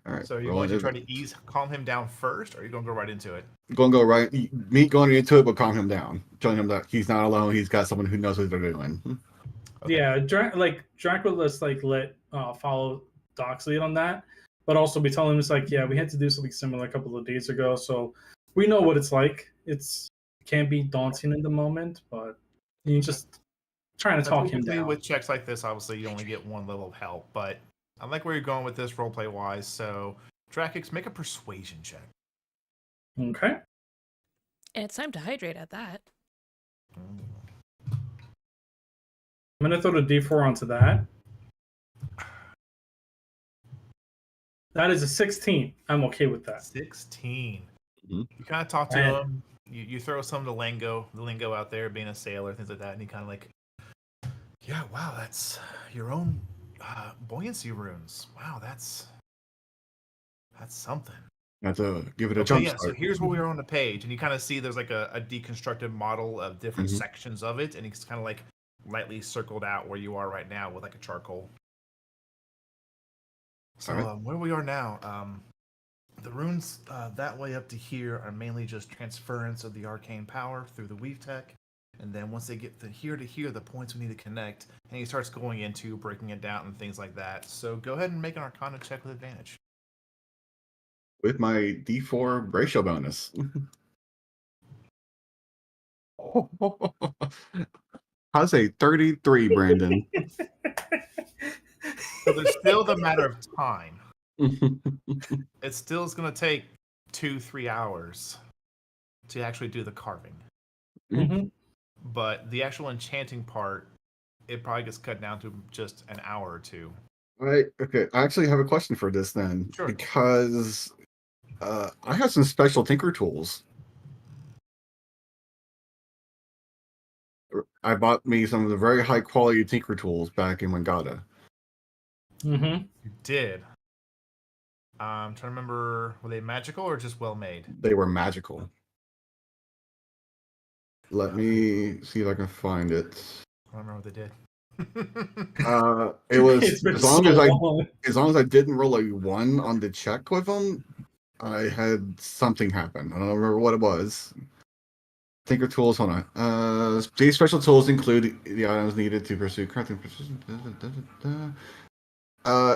All right. So you want to try to calm him down first, or are you gonna go right into it? Going to go right. Me going into it, but calm him down, telling him that he's not alone. He's got someone who knows what they're doing. Okay. Yeah, Drac will just like let follow Doc's lead on that, but also be telling him it's like, yeah, we had to do something similar a couple of days ago, so we know what it's like. It can be daunting in the moment, but you just trying to talk him Typically, down. with checks like this, obviously you only get one level of help, but I like where you're going with this roleplay wise. So, Drakix, make a persuasion check. Okay. And it's time to hydrate at that. I'm gonna throw the D4 onto that. That is a 16. I'm okay with that. 16. Mhm. You kind of talk to And- him. You throw some of the lingo out there, being a sailor, things like that, and he kind of like, yeah, wow, that's your own buoyancy runes. Wow, that's something. Have to give it a Okay, jump yeah. So start. here's where we are on the page, and you kind of see there's like a deconstructed model of different Mhm. sections of it, and it's kind of like lightly circled out where you are right now with like a charcoal. So Alright. where we are now, the runes that way up to here are mainly just transference of the arcane power through the weave tech, and then once they get to here, the points we need to connect, and he starts going into breaking it down and things like that. So go ahead and make an Arcana check with advantage. With my D4 ratio bonus. How's a 33, Brandon? So there's still the matter of time. It still is going to take 2-3 hours to actually do the carving, Mhm. but the actual enchanting part, it probably gets cut down to just an hour or two. Right. Okay. I actually have a question for this then, Sure. because I have some special tinker tools. I bought me some of the very high quality tinker tools back in Wangata. Mhm. You did. I'm trying to remember, were they magical or just well made? They were magical. Let me see if I can find it. I don't remember what they did. It was It's been as long so as long. I didn't roll a 1 on the check with them, I had something happen. I don't remember what it was. Tinker tools, hold on. These special tools include the items needed to pursue crafting precision.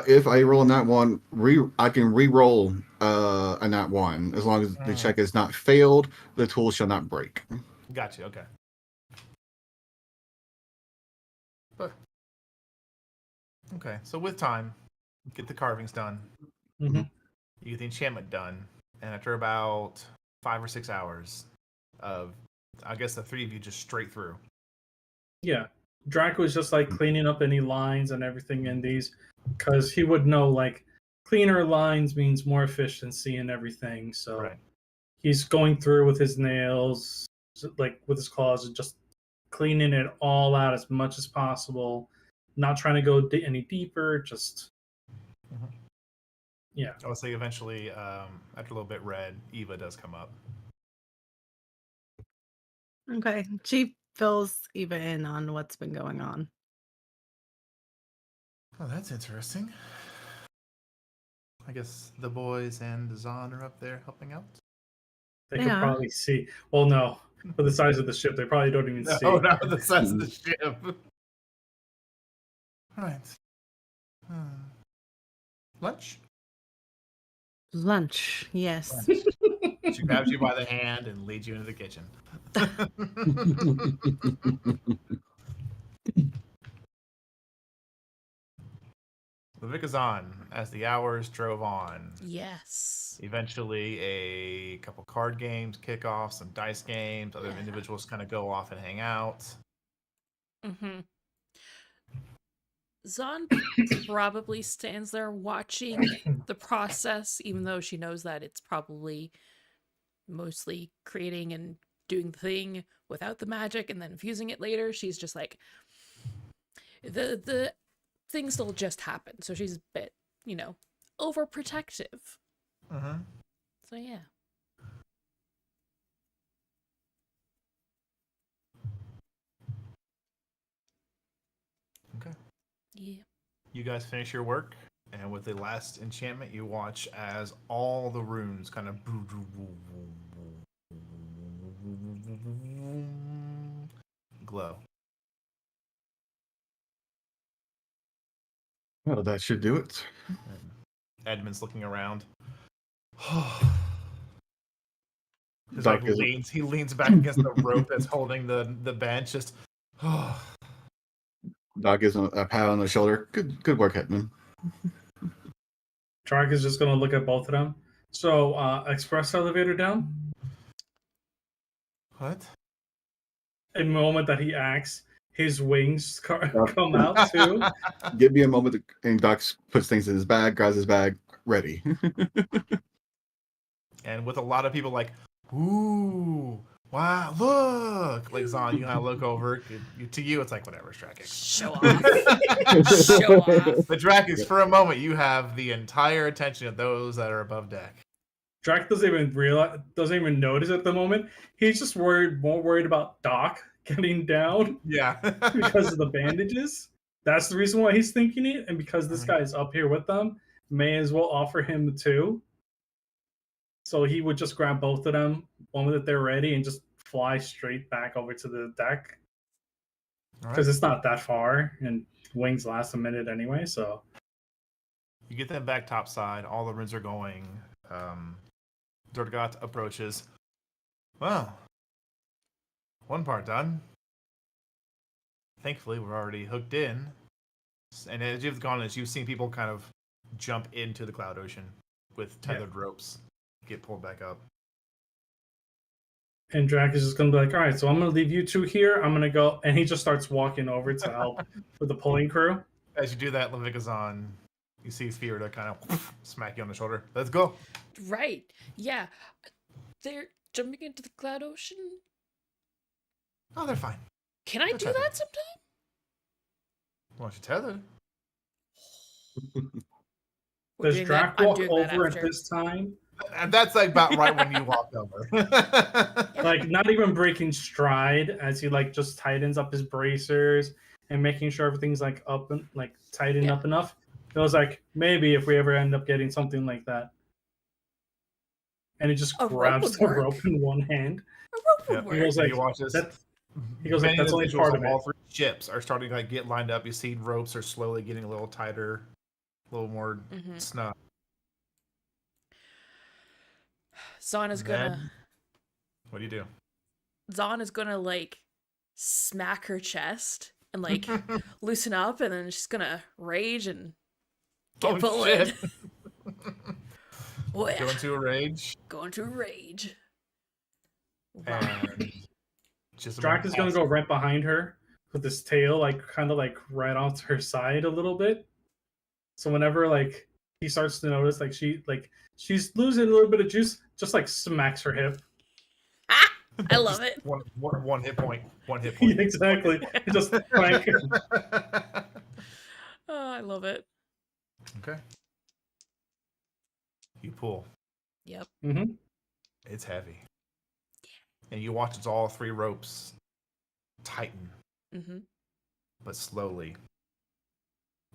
If I roll a nat 1, I can re-roll a nat 1 as long as the check is not failed. The tool shall not break. Gotcha. Okay. But okay, so with time, get the carvings done. Mhm. You get the enchantment done, and after about 5 or 6 hours of, I guess the three of you just straight through. Yeah. Draco was just like cleaning up any lines and everything in these because he would know like cleaner lines means more efficiency and everything. So Right. he's going through with his nails, like with his claws, and just cleaning it all out as much as possible. Not trying to go any deeper. Just yeah. I would say eventually, after a little bit, Eva does come up. Okay. She fills Eva in on what's been going on. Oh, that's interesting. I guess the boys and Zahn are up there helping out. They could Yeah. probably see. Well, no, for the size of the ship, they probably don't even see. Oh, not the size of the ship. All right. Lunch? Lunch. Yes. She grabs you by the hand and leads you into the kitchen. Levikazan, as the hours drove on, Yes. eventually a couple card games kick off, some dice games, other Yeah. individuals kind of go off and hang out. Mm-hmm. Zahn probably stands there watching the process, even though she knows that it's probably mostly creating and doing the thing without the magic and then infusing it later. She's just like, the thing still just happened, so she's a bit, overprotective. Mm-hmm. So yeah. Okay. Yeah. You guys finish your work, and with the last enchantment, you watch as all the runes kind of glow. Well, that should do it. Edmund's looking around. Doc is He leans back against the rope that's holding the bench. Just Doc gives him a pat on the shoulder. Good work, Hetman. Drake is just gonna look at both of them. So, express elevator down. what? A moment that he acts, his wings come out too. Give me a moment, and Doc puts things in his bag, grabs his bag, ready. And with a lot of people like, ooh, wow, look! Like Zahn, you kind of look over. To you, it's like whatever, Strackix. Show off. Show off. But Drackix, for a moment, you have the entire attention of those that are above deck. Drac doesn't even notice at the moment. He's just more worried about Doc getting down Yeah. because of the bandages. That's the reason why he's thinking it, and because this Mm-hmm. guy is up here with them, may as well offer him the two. So he would just grab both of them, one minute they're ready, and just fly straight back over to the deck. All Because right. it's not that far, and wings last a minute anyway, so. You get them back topside. All the runes are going. Dorgat approaches. Well, one part done. Thankfully, we're already hooked in. And as you've gone, as you've seen people kind of jump into the Cloud Ocean with tethered ropes, get pulled back up. And Drac is just going to be like, all right, so I'm going to leave you two here. I'm going to go. And he just starts walking over to help with the pulling crew. As you do that, Levikazon, you see Spherida kind of smack you on the shoulder. Let's go. Right. Yeah. They're jumping into the Cloud Ocean. Oh, they're fine. Can I They're do tethered. that sometime? Why don't you tether? We're Does doing Drac that- I'm walk doing that over at after. this time? And that's like about right when you walk over. Like, not even breaking stride as he, like, just tightens up his bracers and making sure everything's, like, up and, like, tightened Yeah. up enough. It was like, maybe if we ever end up getting something like that. And he just A rope grabs would the work. rope in one hand. A rope would Yep. work. He goes And like, you watch this. he goes like, Many that's only individuals part on of it. all three ships are starting to like get lined up. You see ropes are slowly getting a little tighter, a little more Mhm. snug. Zahn is Then- gonna What do you do? Zahn is gonna like smack her chest and like loosen up, and then she's gonna rage and get Oh, pulling. shit. Oh, yeah. Go into a rage. Go into rage. And just Drac is gonna go right behind her with his tail, like kind of like right off to her side a little bit. So whenever like he starts to notice like she's losing a little bit of juice, just like smacks her hip. Ah, I love it. One hit point. One hit point. Exactly. Just like Oh, I love it. Okay. You pull. Yep. Mhm. It's heavy. And you watch as all three ropes tighten, Mm-hmm. but slowly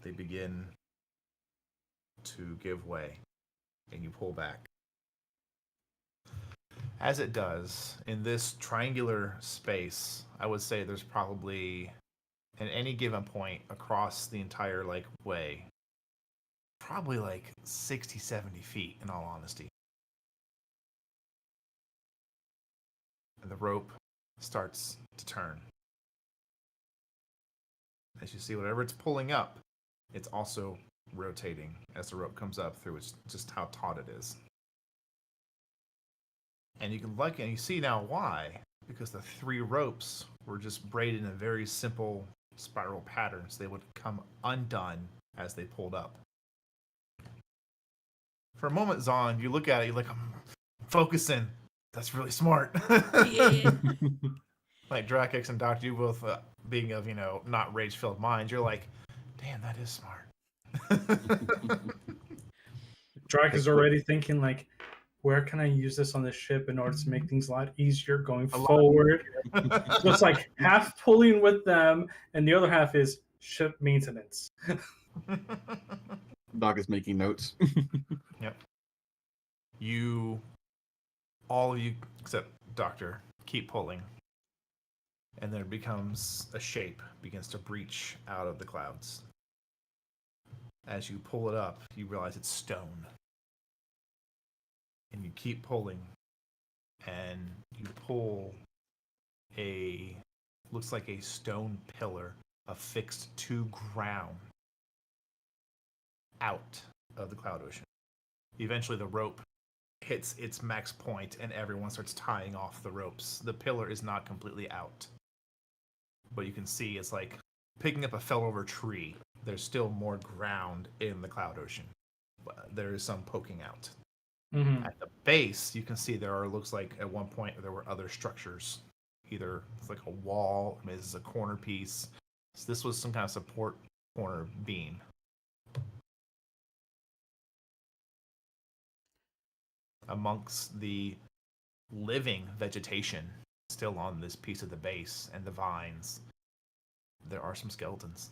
they begin to give way, and you pull back. As it does, in this triangular space, I would say there's probably, at any given point across the entire like way, probably like 60, 70 feet, in all honesty. And the rope starts to turn. As you see, whatever it's pulling up, it's also rotating as the rope comes up through. It's just how taut it is. And you can and you see now why, because the three ropes were just braided in a very simple spiral pattern, so they would come undone as they pulled up. For a moment, Zahn, you look at it, you're like, I'm focusing. That's really smart. Yeah. Like Drakex and Dr. You both being of, not rage-filled minds, you're like, damn, that is smart. Drac is already thinking like, where can I use this on the ship in order to make things a lot easier going forward? So it's like half pulling with them, and the other half is ship maintenance. Doc is making notes. Yep. All of you, except Doctor, keep pulling. And then it becomes a shape, begins to breach out of the clouds. As you pull it up, you realize it's stone. And you keep pulling, and you pull looks like a stone pillar affixed to ground out of the Cloud Ocean. Eventually the rope hits its max point and everyone starts tying off the ropes. The pillar is not completely out, but you can see it's like picking up a fell over tree. There's still more ground in the Cloud Ocean, but there is some poking out. Mm-hmm. At the base, you can see looks like at one point there were other structures. Either it's like a wall, maybe this is a corner piece. So this was some kind of support corner beam. amongst the living vegetation still on this piece of the base and the vines, there are some skeletons.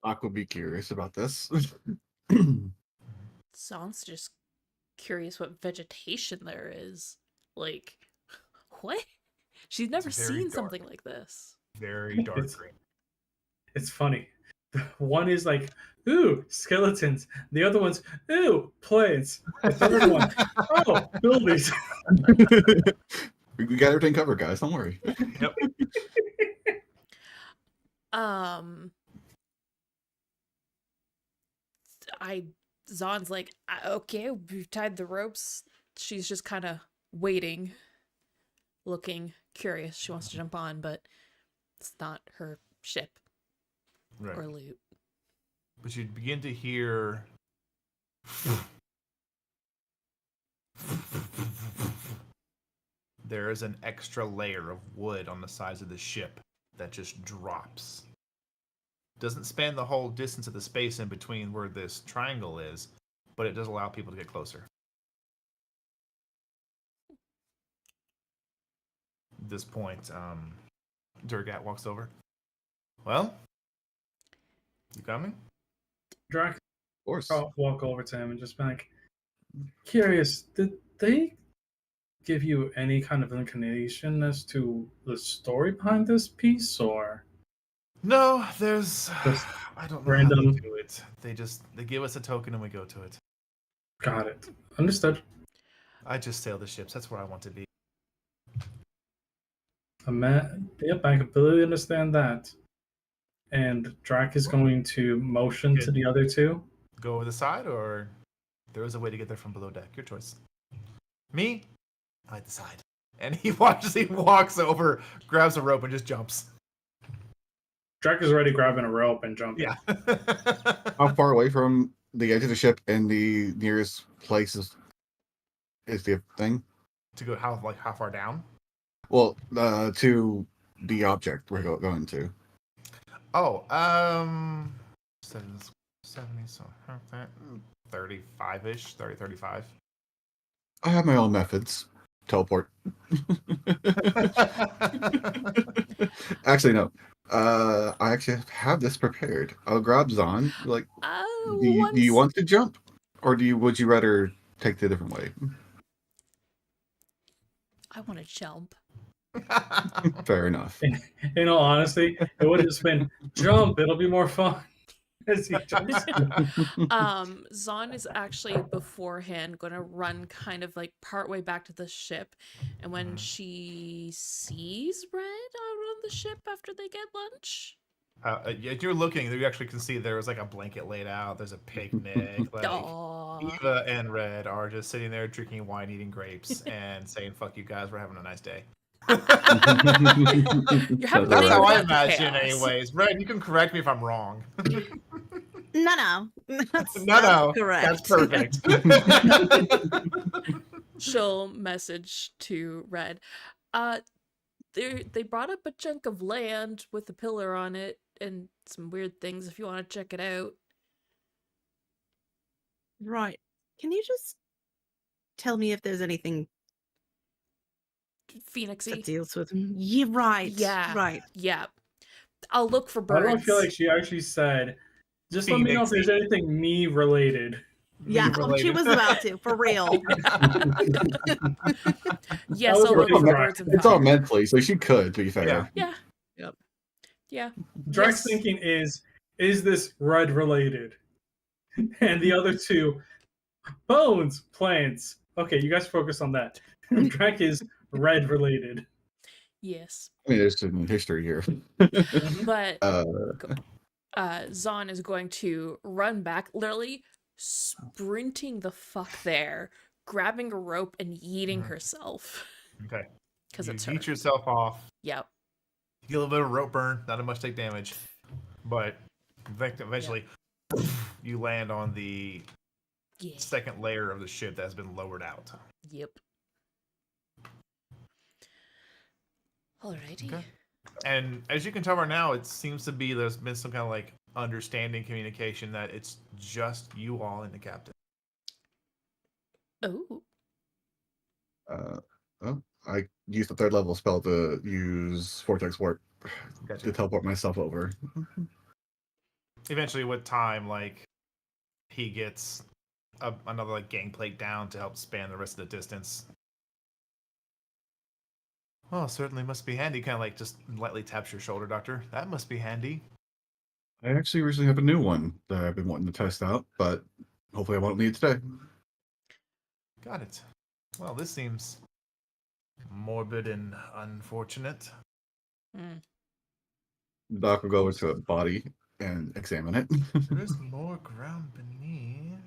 Doc would be curious about this. Sounds just curious what vegetation there is. Like, what? She's never very seen dark. something like this. Very dark It's- green. It's funny. One is like, ooh, skeletons. The other one's, ooh, plants. The third one, oh, buildings. We got everything covered, guys. Don't worry. Yep. Zon's like, okay, we've tied the ropes. She's just kind of waiting, looking curious. She wants to jump on, but it's not her ship Right. or loot. But you begin to hear there is an extra layer of wood on the sides of the ship that just drops. Doesn't span the whole distance of the space in between where this triangle is, but it does allow people to get closer. At this point, Durgat walks over. Well, you coming? Drac Of course. walk over to him and just be like, curious, did they give you any kind of inclination as to the story behind this piece, or No, there's Just I don't know random? how they do it. They give us a token and we go to it. Got it. Understood. I just sail the ships. That's where I want to be. Yep, I completely understand that. And Drac is going to motion to the other two. Go over the side, or there is a way to get there from below deck. Your choice. Me, I decide. And he walks over, grabs a rope, and just jumps. Drac is already grabbing a rope and jumping. Yeah. How far away from the edge of the ship and the nearest place is the thing? To go how far down? Well, to the object we're going to. Oh, 70, so 35-ish, 30, 35. I have my own methods. Teleport. Actually, no. I actually have this prepared. I'll grab Zon. Like, do you want to jump, or would you rather take the different way? I want to jump. Fair enough. In all honesty, it would have just been jump. It'll be more fun. As he jumps. Zon is actually beforehand going to run kind of like partway back to the ship, and when she sees Red out on the ship after they get lunch, If you're looking, you actually can see there was like a blanket laid out. There's a picnic. Like Aw. Eva and Red are just sitting there drinking wine, eating grapes, and saying "fuck you guys, we're having a nice day." You're having a That's day how I without the imagine, chaos. anyways. Red, you can correct me if I'm wrong. No. No, correct. that's perfect. She'll message to Red. They brought up a chunk of land with a pillar on it and some weird things if you want to check it out. Right. Can you just tell me if there's anything Phoenixy. that deals with them? Yeah, right. Yeah. Right. Yeah. I'll look for Why birds. do I feel like she actually said, just let me know if there's anything me related? Yeah, she was about to, for real. Yes, That I'll was look for right. birds and It's all find. mentally, so she could, to be fair. Yeah. Yep. Yeah. Drac's Yes. thinking is this Red related? And the other two, bones, plants. Okay, you guys focus on that. Drac is Red related. Yes. I mean, there's some history here. But Uh, Zon is going to run back, literally sprinting the fuck there, grabbing a rope and yeeting herself. Okay. Because You it's her. heat yourself off. Yep. You get a little bit of rope burn, not much take damage, but eventually you land on the Yeah. second layer of the ship that has been lowered out. Yep. Alrighty. Okay. And as you can tell right now, it seems to be there's been some kind of like understanding communication that it's just you all and the captain. Oh. I used the 3rd level spell to use Vortex Warp Gotcha. to teleport myself over. Eventually, with time, like he gets another like gangplank down to help span the rest of the distance. Oh, certainly must be handy. Kind of like just lightly taps your shoulder, Doctor. That must be handy. I actually recently have a new one that I've been wanting to test out, but hopefully I won't need it today. Got it. Well, this seems morbid and unfortunate. Mm. Doc will go over to a body and examine it. There's more ground beneath.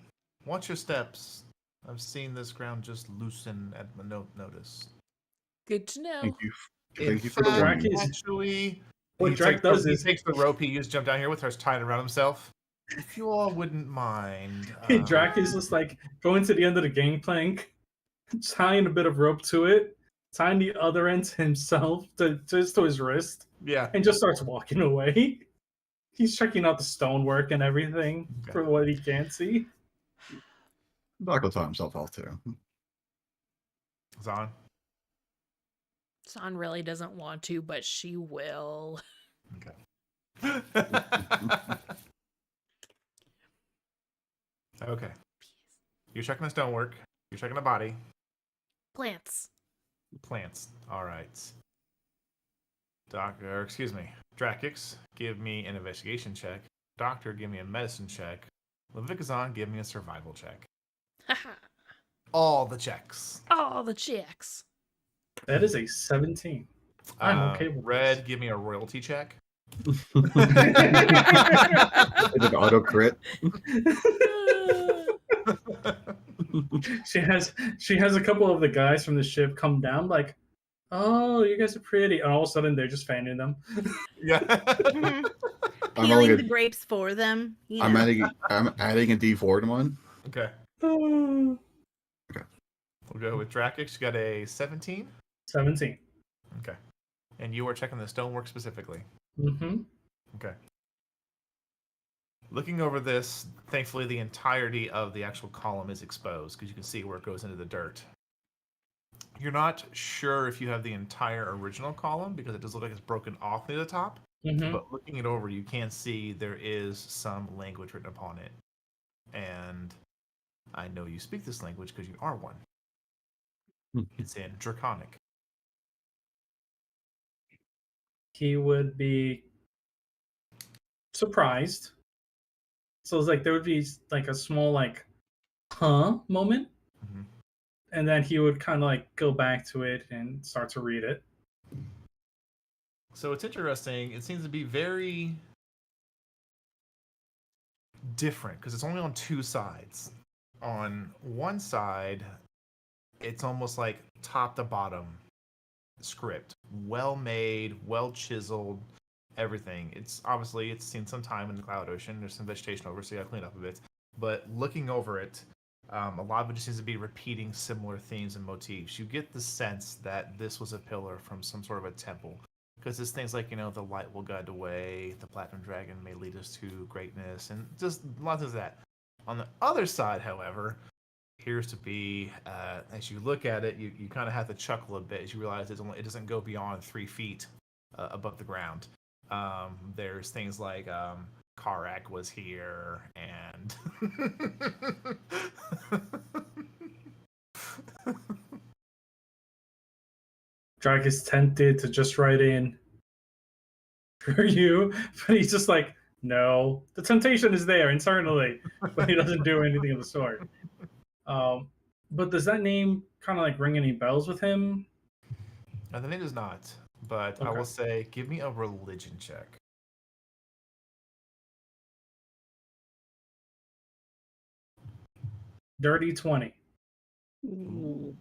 Watch your steps. I've seen this ground just loosen at my notice. Good to know. Thank you. In Thank you for the fact, warning. actually, What he Drake does he is takes the rope he used to jump down here with, starts tying it around himself. If you all wouldn't mind, Drac is just like going to the end of the gangplank, tying a bit of rope to it, tying the other end to himself just to his wrist, yeah, and just starts walking away. He's checking out the stonework and everything Okay. for what he can't see. Doc will tie himself off too. Zahn. San really doesn't want to, but she will. Okay. Okay. You're checking the stonework. You're checking the body. Plants. Plants. All right. Drakix, give me an investigation check. Doctor, give me a medicine check. Levikazan, give me a survival check. Haha. All the checks. All the chicks. That is a 17. I'm okay with Red, this. give me a royalty check. Is it auto crit? She has a couple of the guys from the ship come down like, oh, you guys are pretty, and all of a sudden they're just fanning them. Yeah. Mhm. I'm Peeling only the grapes for them. You I'm know. adding a D4 to one. Okay. Oh. We'll go with Drakix. You got a 17? 17. Okay. And you are checking the stonework specifically. Mm-hmm. Okay. Looking over this, thankfully the entirety of the actual column is exposed because you can see where it goes into the dirt. You're not sure if you have the entire original column because it does look like it's broken off near the top. Mm-hmm. But looking it over, you can see there is some language written upon it. And I know you speak this language because you are one. It's in Draconic. He would be surprised. So it's like there would be like a small like, huh moment. Mhm. And then he would kind of like go back to it and start to read it. So it's interesting. It seems to be very different because it's only on two sides. On one side, it's almost like top to bottom script, well made, well chiseled, everything. It's obviously it's seen some time in the Cloud Ocean. There's some vegetation over, so you got to clean up a bit. But looking over it, a lot of it just seems to be repeating similar themes and motifs. You get the sense that this was a pillar from some sort of a temple. Because there's things like, the light will guide the way, the platinum dragon may lead us to greatness, and just lots of that. On the other side, however, appears to be, as you look at it, you kind of have to chuckle a bit as you realize it doesn't go beyond 3 feet above the ground. There's things like Karak was here, and Drag is tempted to just write in for you, but he's just like, no. The temptation is there internally, but he doesn't do anything of the sort. But does that name kind of like ring any bells with him? the name is not, but I Okay. will say, give me a religion check. Dirty 20. Ooh.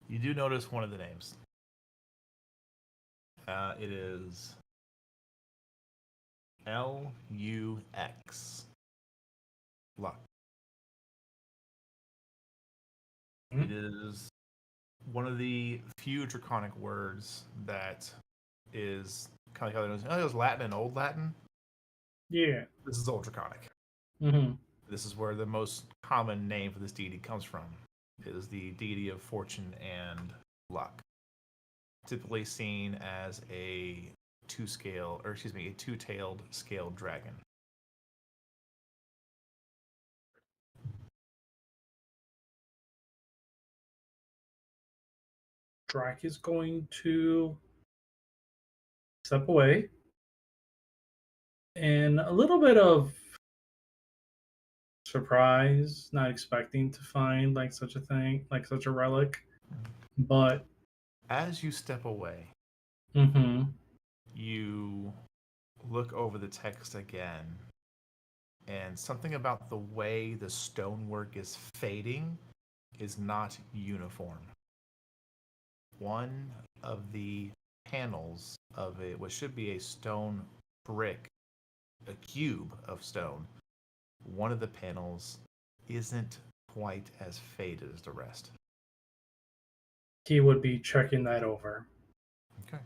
You do notice one of the names. It is Lux. Luck. It is one of the few draconic words that is kind of like how it was Latin and Old Latin. Yeah. This is Old Draconic. Mm-hmm. This is where the most common name for this deity comes from. It is the deity of fortune and luck. Typically seen as a two-tailed scaled dragon. Drac is going to step away, and a little bit of surprise, not expecting to find like such a thing, like such a relic. But As you step away, you look over the text again, and something about the way the stonework is fading is not uniform. One of the panels of it, what should be a stone brick, a cube of stone, one of the panels isn't quite as faded as the rest. he would be checking that over. Okay.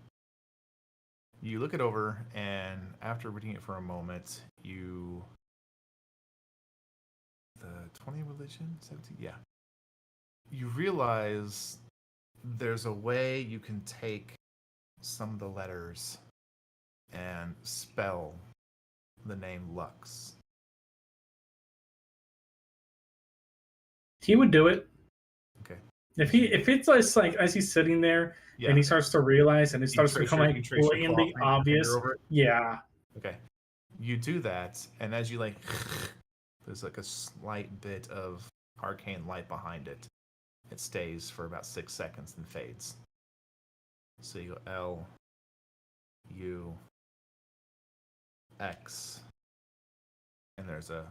You look it over, and after reading it for a moment, the 20 religion, 17, yeah. You realize there's a way you can take some of the letters and spell the name Lux. He would do it. Okay. If it's just like as he's sitting there and he starts to realize and it starts to become like blatantly obvious. Yeah. Okay. You do that, and as you like, there's like a slight bit of arcane light behind it. It stays for about 6 seconds and fades. So you go Lux, and there's a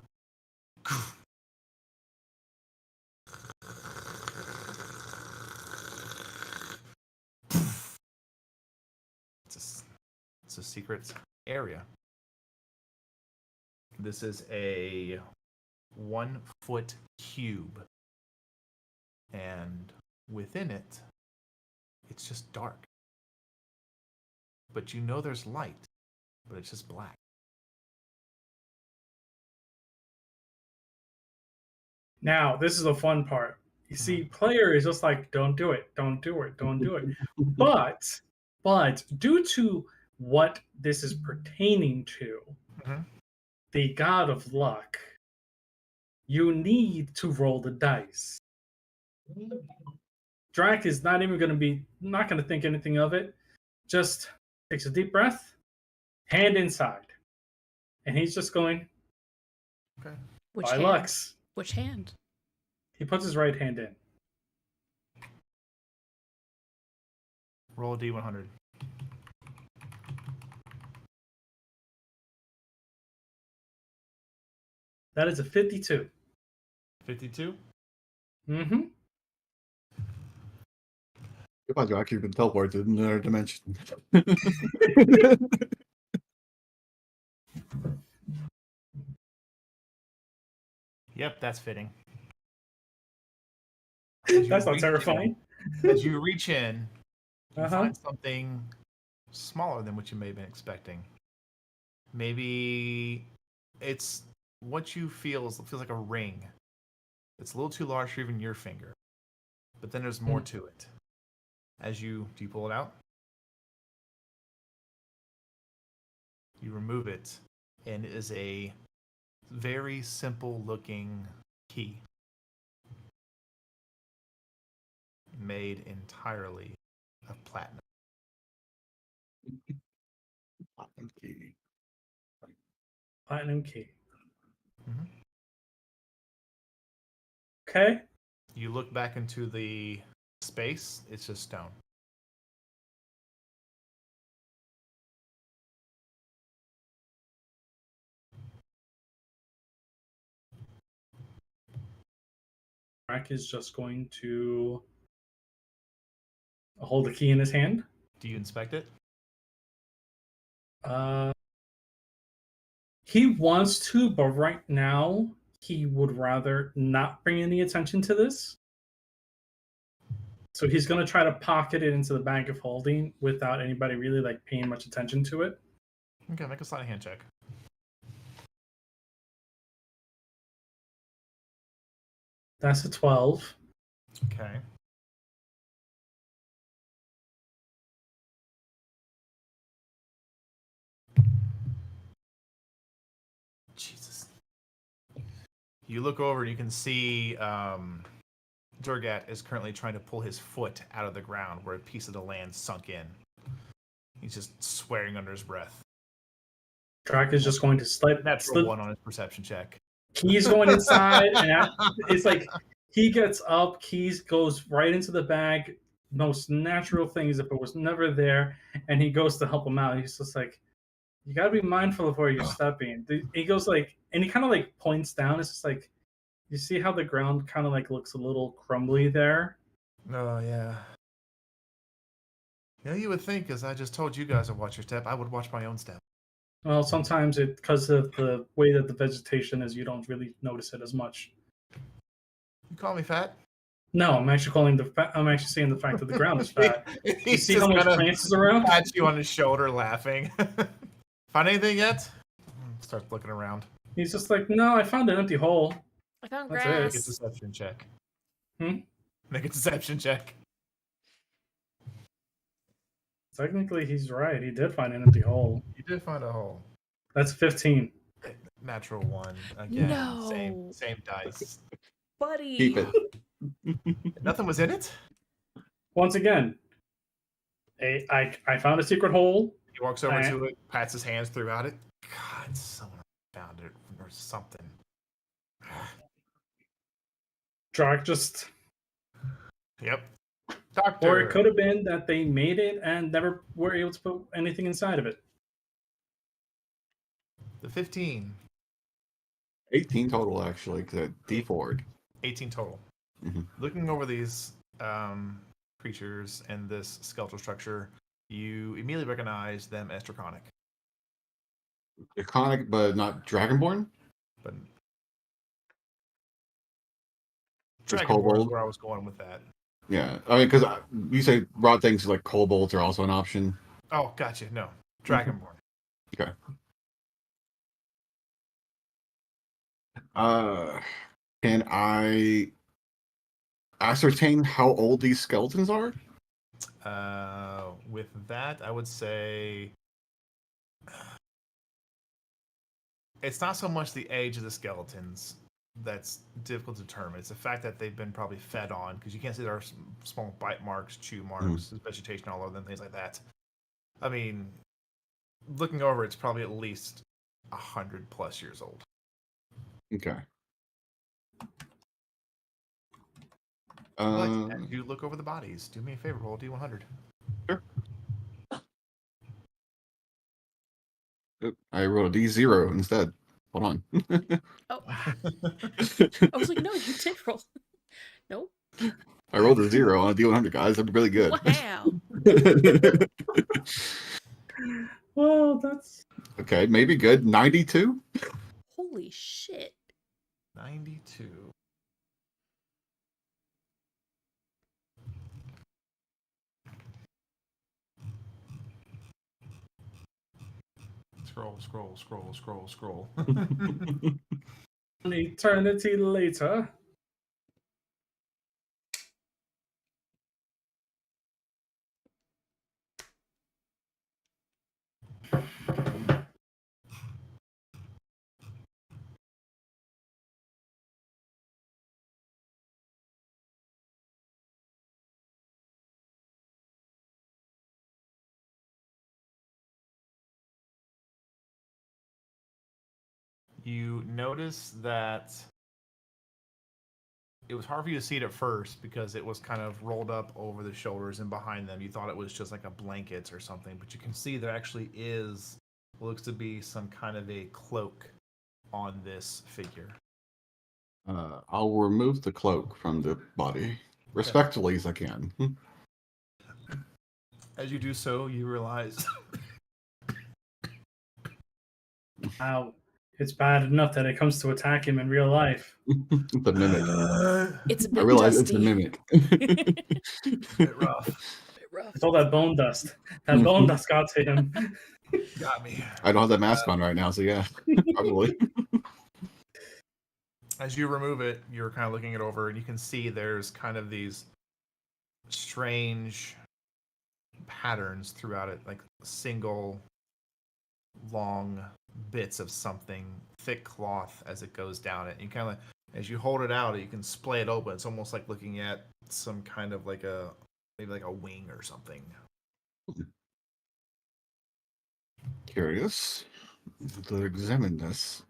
it's a secret area. This is a 1-foot cube, and within it, it's just dark. But you know there's light, but it's just black. Now, this is the fun part. You see, player is just like, don't do it, don't do it, don't do it. But due to what this is pertaining to, the god of luck, you need to roll the dice. Drac is not even going to think anything of it. Just takes a deep breath, hand inside. And he's just going, okay. Which hand? Lux. Which hand? He puts his right hand in. Roll a D100. That is a 52. 52? Mm-hmm. Goodbye, Jack. You've been teleported in another dimension. Yep, that's fitting. That's not terrifying. As you reach in, you find something smaller than what you may have been expecting. Maybe it's what you feels like a ring. It's a little too large for even your finger. But then there's more to it. Do you pull it out? You remove it, and it is a very simple looking key. Made entirely of platinum. Platinum key. Platinum key. Mm-hmm. Okay. You look back into the space, it's just stone. Drac is just going to hold the key in his hand. Do you inspect it? He wants to, but right now he would rather not bring any attention to this. So he's going to try to pocket it into the bag of holding without anybody really like paying much attention to it. Okay, make a sleight of hand check. That's a 12. Okay. Jesus. You look over and you can see Durgat is currently trying to pull his foot out of the ground where a piece of the land sunk in. He's just swearing under his breath. Drac is just going to slip. Natural 1 on his perception check. Keys going inside, and it's like he gets up, Keys goes right into the bag. Most natural thing is if it was never there, and he goes to help him out. He's just like, you gotta be mindful of where you're stepping. He goes like, and he kind of like points down. It's just like, you see how the ground kind of like looks a little crumbly there? Oh, yeah. Yeah, you would think, as I just told you guys to watch your step, I would watch my own step. Well, sometimes because of the way that the vegetation is, you don't really notice it as much. You call me fat? No, I'm actually saying the fact that the ground is fat. You see how much plants is around? Pats you on his shoulder, laughing. Find anything yet? Start looking around. He's just like, no, I found an empty hole. I found That's grass. Make a deception check. Hmm? Make a deception check. Technically, he's right. He did find an empty hole. You did find a hole. That's 15. Natural 1. Again, No. same dice. Buddy. Keep it. Nothing was in it? Once again, I found a secret hole. He walks over to it, pats his hands throughout it. God, someone found it or something. Drac just... Yep. Doctor. Or it could have been that they made it and never were able to put anything inside of it. The 15. 18 total, actually, because D4'd. 18 total. Mhm. Looking over these creatures and this skeletal structure, you immediately recognize them as draconic. Iconic, but not Dragonborn? But Just Dragonborn is kobold? where I was going with that. Yeah, I mean, because you say raw things like kobolds are also an option. Oh, gotcha. No. Dragonborn. Okay. Can I ascertain how old these skeletons are? With that, I would say it's not so much the age of the skeletons that's difficult to determine. It's the fact that they've been probably fed on, because you can't see there are small bite marks, chew marks, there's vegetation all over them, things like that. I mean, looking over, it's probably at least 100+ years old. Okay. But as you look over the bodies, do me a favor, roll D100. Sure. Oop, I rolled a D0 instead. Hold on. Oh. I was like, no, you did roll. Nope. I rolled a 0 on a D100, guys. I'm really good. Wow. Well, that's... Okay, maybe good. 92? Holy shit. 92. Scroll. An eternity later. You notice that it was hard for you to see it at first because it was kind of rolled up over the shoulders and behind them. You thought it was just like a blanket or something, but you can see there actually is what looks to be some kind of a cloak on this figure. I'll remove the cloak from the body, respectfully as I can. As you do so, you realize Wow. It's bad enough that it comes to attack him in real life. The mimic. It's a I bit realize dusty. it's a mimic. Bit rough. Bit rough. It's all that bone dust. That bone dust got to him. Got me. I don't have that mask on right now, so yeah, probably. As you remove it, you're kind of looking it over, and you can see there's kind of these strange patterns throughout it, like single long bits of something, thick cloth as it goes down it. You kind of, as you hold it out, you can splay it open. It's almost like looking at some kind of like maybe like a wing or something. Curious to examine this.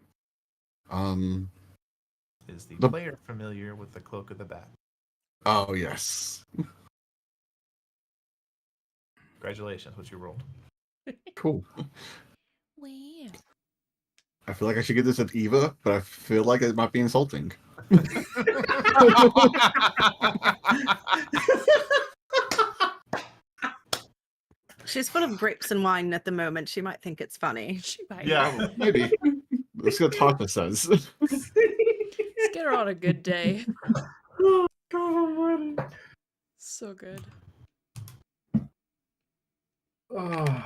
Is the The- player familiar with the Cloak of the Bat? Oh yes. Congratulations, what you rolled. Cool. Wow. I feel like I should get this at Eva, but I feel like it might be insulting. She's full of grapes and wine at the moment. She might think it's funny. She might. Yeah. Maybe. Let's see what Tasha says. Let's get her on a good day. Oh, God almighty. So good. Oh.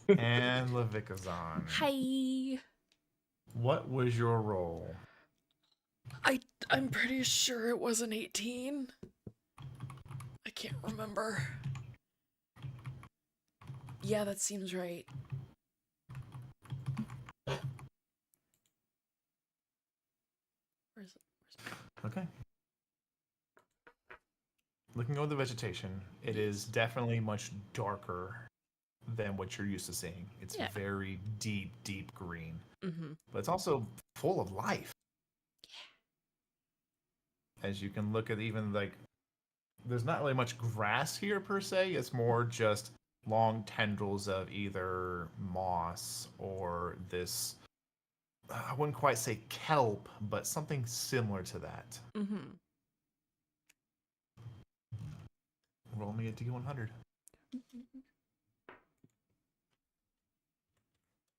And Levikazon. Hi. What was your roll? I'm pretty sure it was an 18. I can't remember. Yeah, that seems right. Where's it? Okay. Looking over the vegetation, it is definitely much darker than what you're used to seeing. It's Yeah. very deep, deep green. Mm-hmm. But it's also full of life. As you can look at even like, there's not really much grass here per se. It's more just long tendrils of either moss or this, I wouldn't quite say kelp, but something similar to that. Mm-hmm. Roll me a D100.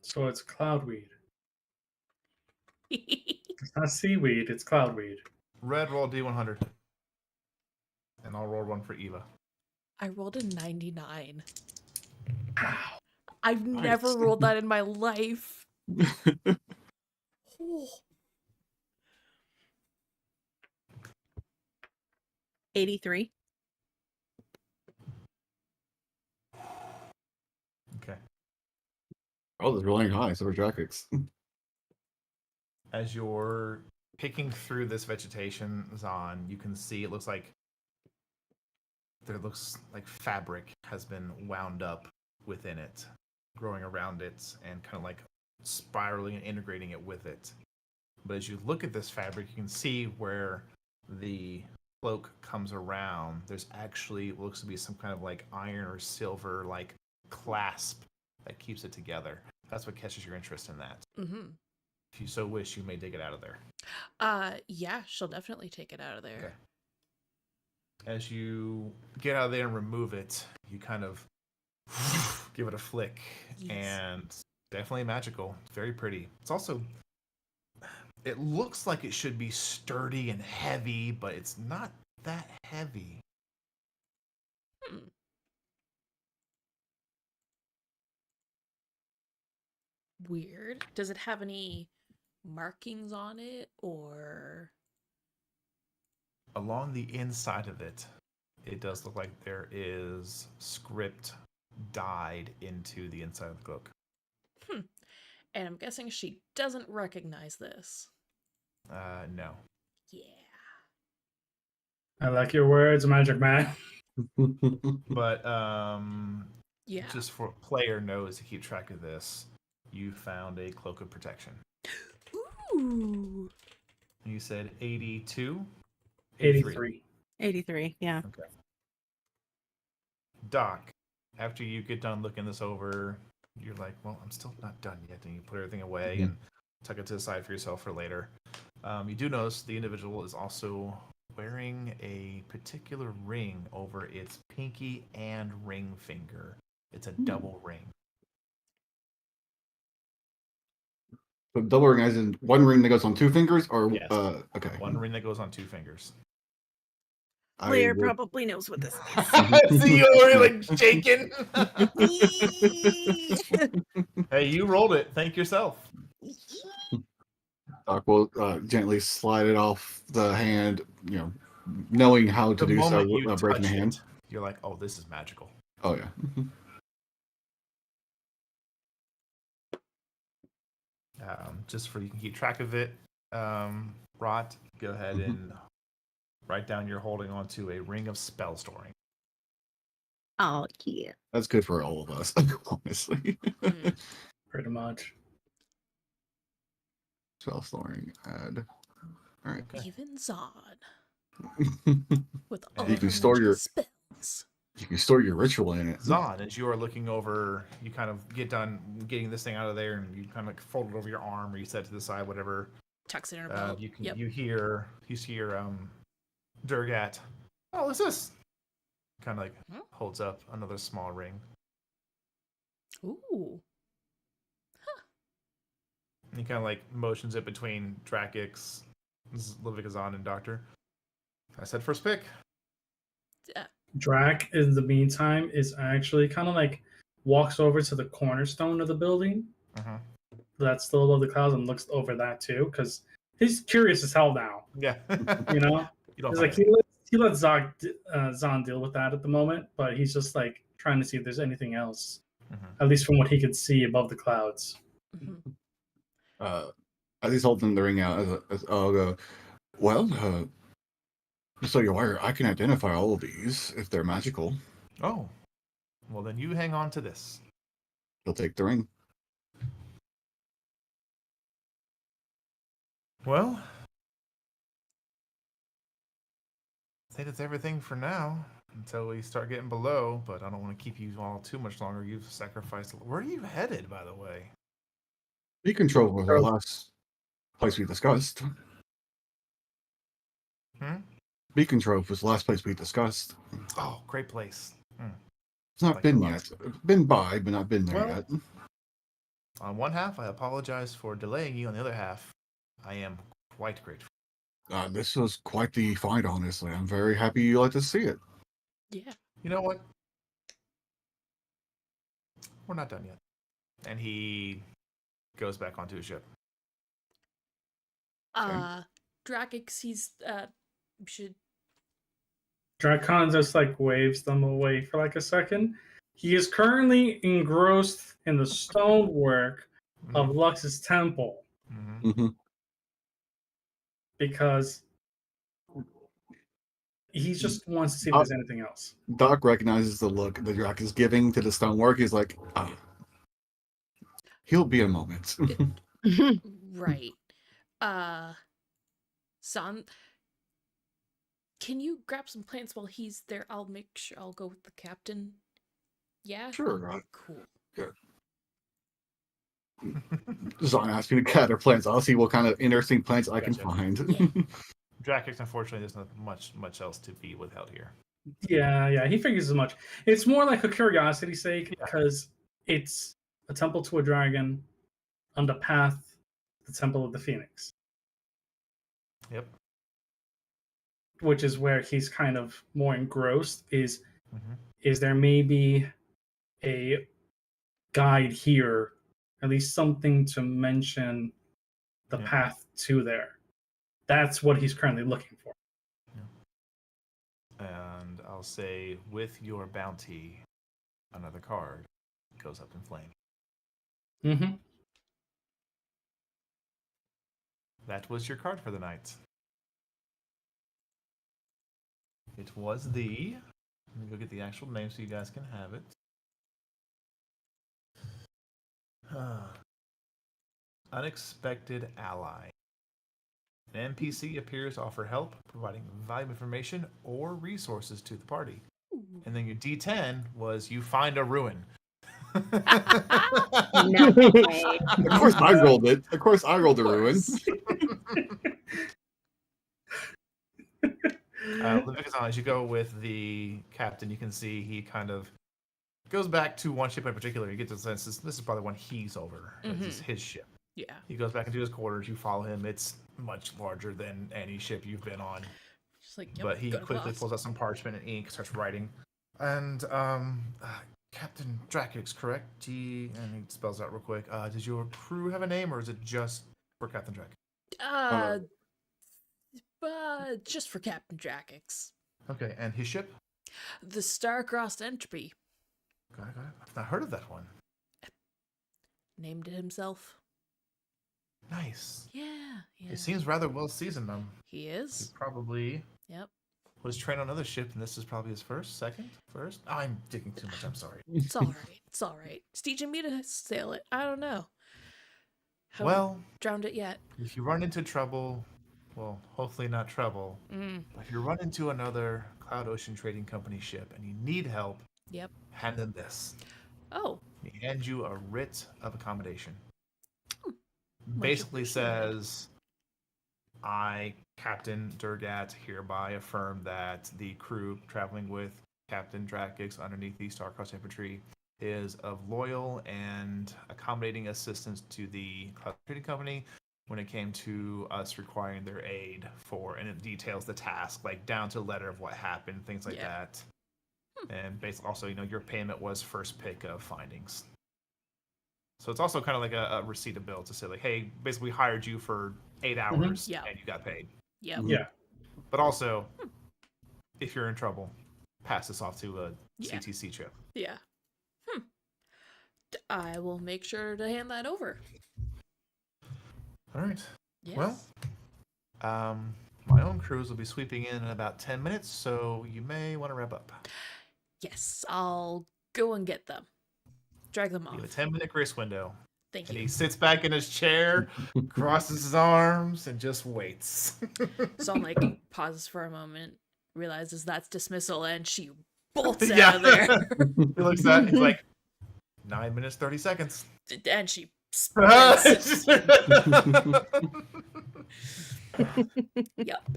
So it's cloudweed. I It's not seaweed, it's cloudweed. Red, roll D100. And I'll roll one for Eva. rolled a 99. Wow. I've Nice. never rolled that in my life. Oh. 83. Okay. Oh, this is rolling high, so we're graphics. As you're picking through this vegetation, Zon, you can see it looks like fabric has been wound up within it, growing around it, and kind of like spiraling and integrating it with it. But as you look at this fabric, you can see where the cloak comes around. There's actually what looks to be some kind of like iron or silver like clasp that keeps it together. That's what catches your interest in that. Mm-hmm. If you so wish, you may dig it out of there. Yeah, she'll definitely take it out of there. Okay. As you get out of there and remove it, you kind of give it a flick, Yes. and definitely magical. It's very pretty. It's also, it looks like it should be sturdy and heavy, but it's not that heavy. Hmm. Weird. Does it have any markings on it, or? Along the inside of it, it does look like there is script dyed into the inside of the cloak. And I'm guessing she doesn't recognize this. No. Yeah. I like your words, Magic Man. But Yeah. just for player knows to keep track of this, you found a cloak of protection. Ooh. You said 82? 83. 83, yeah. Okay. Doc, after you get done looking this over, you're like, well, I'm still not done yet. And you put everything away and tuck it to the side for yourself for later. You do notice the individual is also wearing a particular ring over its pinky and ring finger. It's a double ring. So double ring as in one ring that goes on 2 fingers, or Yes. okay. One ring that goes on 2 fingers. Blair would- probably knows what this is. See you already like shaking. Eee. Hey, you rolled it. Thank yourself. Doc will gently slide it off the hand, knowing how to The do so, moment you breaking touch the hand. it, you're like, oh, this is magical. Oh yeah. Just for you can keep track of it, Rot, go ahead and write down you're holding on to a ring of spell storing. Oh yeah. That's good for all of us, honestly. Mm. Pretty much. Spell storing, add. All right. Okay. Even Zod with You all can her store magic your- spells. You can store your ritual in it. Zon, as you are looking over, you kind of get done getting this thing out of there, and you kind of like fold it over your arm, or you set it to the side, whatever. Tucks it in her belt. You can Yep. you hear Durgat. Oh, what's this? Kind of like holds up another small ring. Ooh. And he kind of like motions it between Drakix, Levikazan, and Doctor. I said first pick. Drac, in the meantime, is actually kind of like walks over to the cornerstone of the building that's still above the clouds and looks over that too, because he's curious as hell now. Yeah. You know, You don't he's have like it. he lets Zon deal with that at the moment, but he's just like trying to see if there's anything else, at least from what he could see above the clouds. Mhm. As he's holding the ring out, I'll go, well, just so you're aware, I can identify all of these if they're magical. Oh. Well, then you hang on to this. He'll take the ring. Well, I think that's everything for now until we start getting below, but I don't want to keep you all too much longer. You've sacrificed. Where are you headed, by the way? Be control was our last place we discussed. Be control was the last place we discussed. Oh, great place. It's not Like been a lot. yet. Been by, but not been there Well, yet. On one half, I apologize for delaying you. On the other half, I am quite grateful. This was quite the find, honestly. I'm very happy you like to see it. Yeah. You know what? We're not done yet. And he goes back onto his ship. Dragix, he's should Dracon just like waves them away for like a second. He is currently engrossed in the stonework of Lux's temple because he just wants to see if there's anything else. Doc recognizes the look that Drac is giving to the stonework. He's like, he'll be a moment. right. Son, can you grab some plants while he's there? I'll make sure I'll go with the captain. Yeah? Sure. Cool. Zon asked me to gather plants. I'll see what kind of interesting plants I can Gotcha. find. Yeah. Drakix, unfortunately, there's not much else to be withheld here. Yeah, he figures as much. It's more like a curiosity sake Yeah. because it's a temple to a dragon on the path to the Temple of the Phoenix. Yep. Which is where he's kind of more engrossed is there maybe a guide here, at least something to mention the path to there. That's what he's currently looking for. And I'll say, with your bounty, another card goes up in flame. Mm-hmm. That was your card for the night. It was the... Let me go get the actual name so you guys can have it. Unexpected Ally. An NPC appears to offer help, providing valuable information or resources to the party. And then your D10 was you find a ruin. No way. Of course I rolled it. Of course I rolled a ruin. Levikazan, as you go with the captain, you can see he kind of goes back to one ship in particular. You get the sense this is probably one he's over. This is his ship. Yeah. He goes back into his quarters. You follow him. It's much larger than any ship you've been on. Just like, yep, But he good quickly boss. pulls out some parchment and ink, starts writing. And Captain Drakix, correct? And he spells out real quick. Does your crew have a name, or is it just for Captain Drakix? Just for Captain Drakix. Okay, and his ship? The Star-Crossed Entropy. Got it. I've not heard of that one. Named it himself. Nice. Yeah. He seems rather well seasoned. He He is. probably Yep. was trained on other ships, and this is probably his first. I'm digging too much. I'm sorry. It's all right. It's all right. He's teaching me to sail it. I don't know. Haven't Well, drowned it yet. if you run into trouble, well, hopefully not trouble, but if you run into another Cloud Ocean Trading Company ship and you need help, Yep. hand them this. Oh. He hands you a writ of accommodation. Much Basically appreciated. says, I, Captain Durgat, hereby affirm that the crew traveling with Captain Drakix underneath the Star-Crossed Infantry is of loyal and accommodating assistance to the Cloud Trading Company when it came to us requiring their aid for, and it details the task, like down to the letter of what happened, things like Yeah. that. And basically also, your payment was first pick of findings. So it's also kind of like a receipt of bill to say, like, hey, basically we hired you for 8 hours Yeah. and you got paid. Yep. Yeah. But also, if you're in trouble, pass this off to a Yeah. CTC chip. Yeah. I will make sure to hand that over. All right. Yes. Well, my own crews will be sweeping in about 10 minutes, so you may want to wrap up. Yes, I'll go and get them. Drag them You off. have a 10-minute grace window. Thank And you. he sits back in his chair, crosses his arms, and just waits. So I'm like, pauses for a moment, realizes that's dismissal, and she bolts Yeah. out of there. He looks at it, he's like, 9 minutes, 30 seconds. And she sprints. Yep,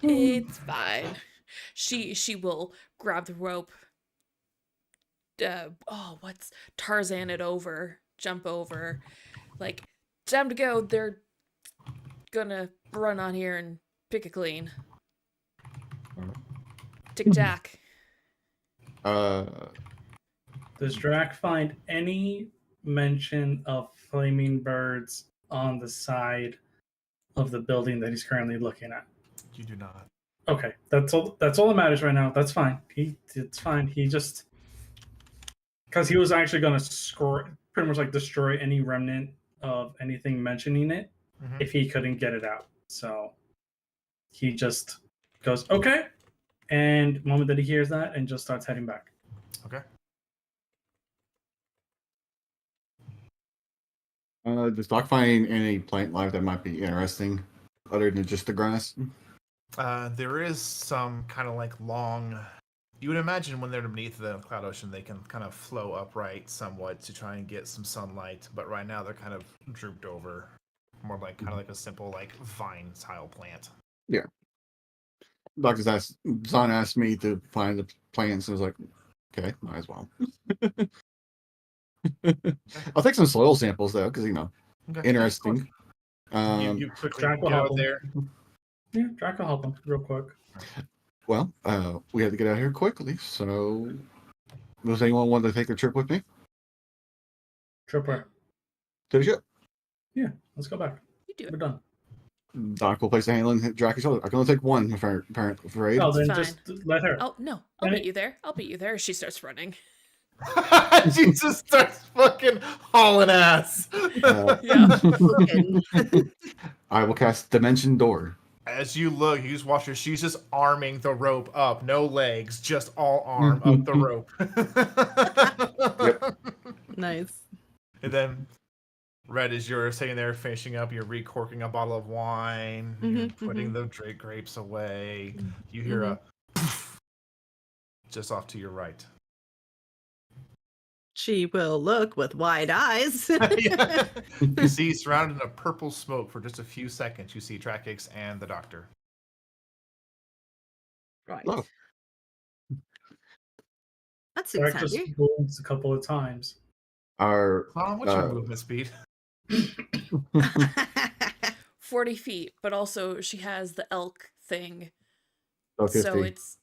it's fine. She will grab the rope. What's Tarzan it over, jump over, like, time to go. They're gonna run on here and pick it clean. Tick Jack. Does Drac find any mention of flaming birds on the side of the building that he's currently looking at? You do not. Okay, that's all. That's all that matters right now. That's fine. It's fine. He just because he was actually going to pretty much like destroy any remnant of anything mentioning it if he couldn't get it out. So he just goes okay, and the moment that he hears that, and just starts heading back. Okay. Does Doc find any plant life that might be interesting, other than just the grass? There is some kind of like long. You would imagine when they're beneath the cloud ocean, they can kind of flow upright somewhat to try and get some sunlight. But right now, they're kind of drooped over, more like kind of like a simple like vine style plant. Yeah. Doc just asked. Zahn asked me to find the plants, and I was like, okay, might as well. I'll take some soil samples though, because Okay. interesting. You quickly Jack will go help out him. there. Yeah, Drac will help him real quick. Well, we have to get out of here quickly. So, does anyone want to take a trip with me Tripper. to the ship? Yeah, let's go back. You do We're it. done. Doc will place a hand on Drake's shoulder. I can only take one, afraid. Oh, then fine. just let her. Oh no, I'll meet you there. I'll meet you there. She starts running. She just starts fucking hauling ass. Yeah. I will cast Dimension Door. As you look, you just watch her. She's just arming the rope up, no legs, just all arm up the rope. Yep. Nice. And then, Red, as you're sitting there finishing up, you're recorking a bottle of wine, you're putting the grapes away. You hear a poof just off to your right. She will look with wide eyes. Yeah. You see, surrounded in a purple smoke for just a few seconds, you see Drakix and the doctor. Right. Oh. That seems Drac just handy. moves a couple of times. Our Tom, what's your movement speed? 40 feet, but also she has the elk thing. So So 50. it's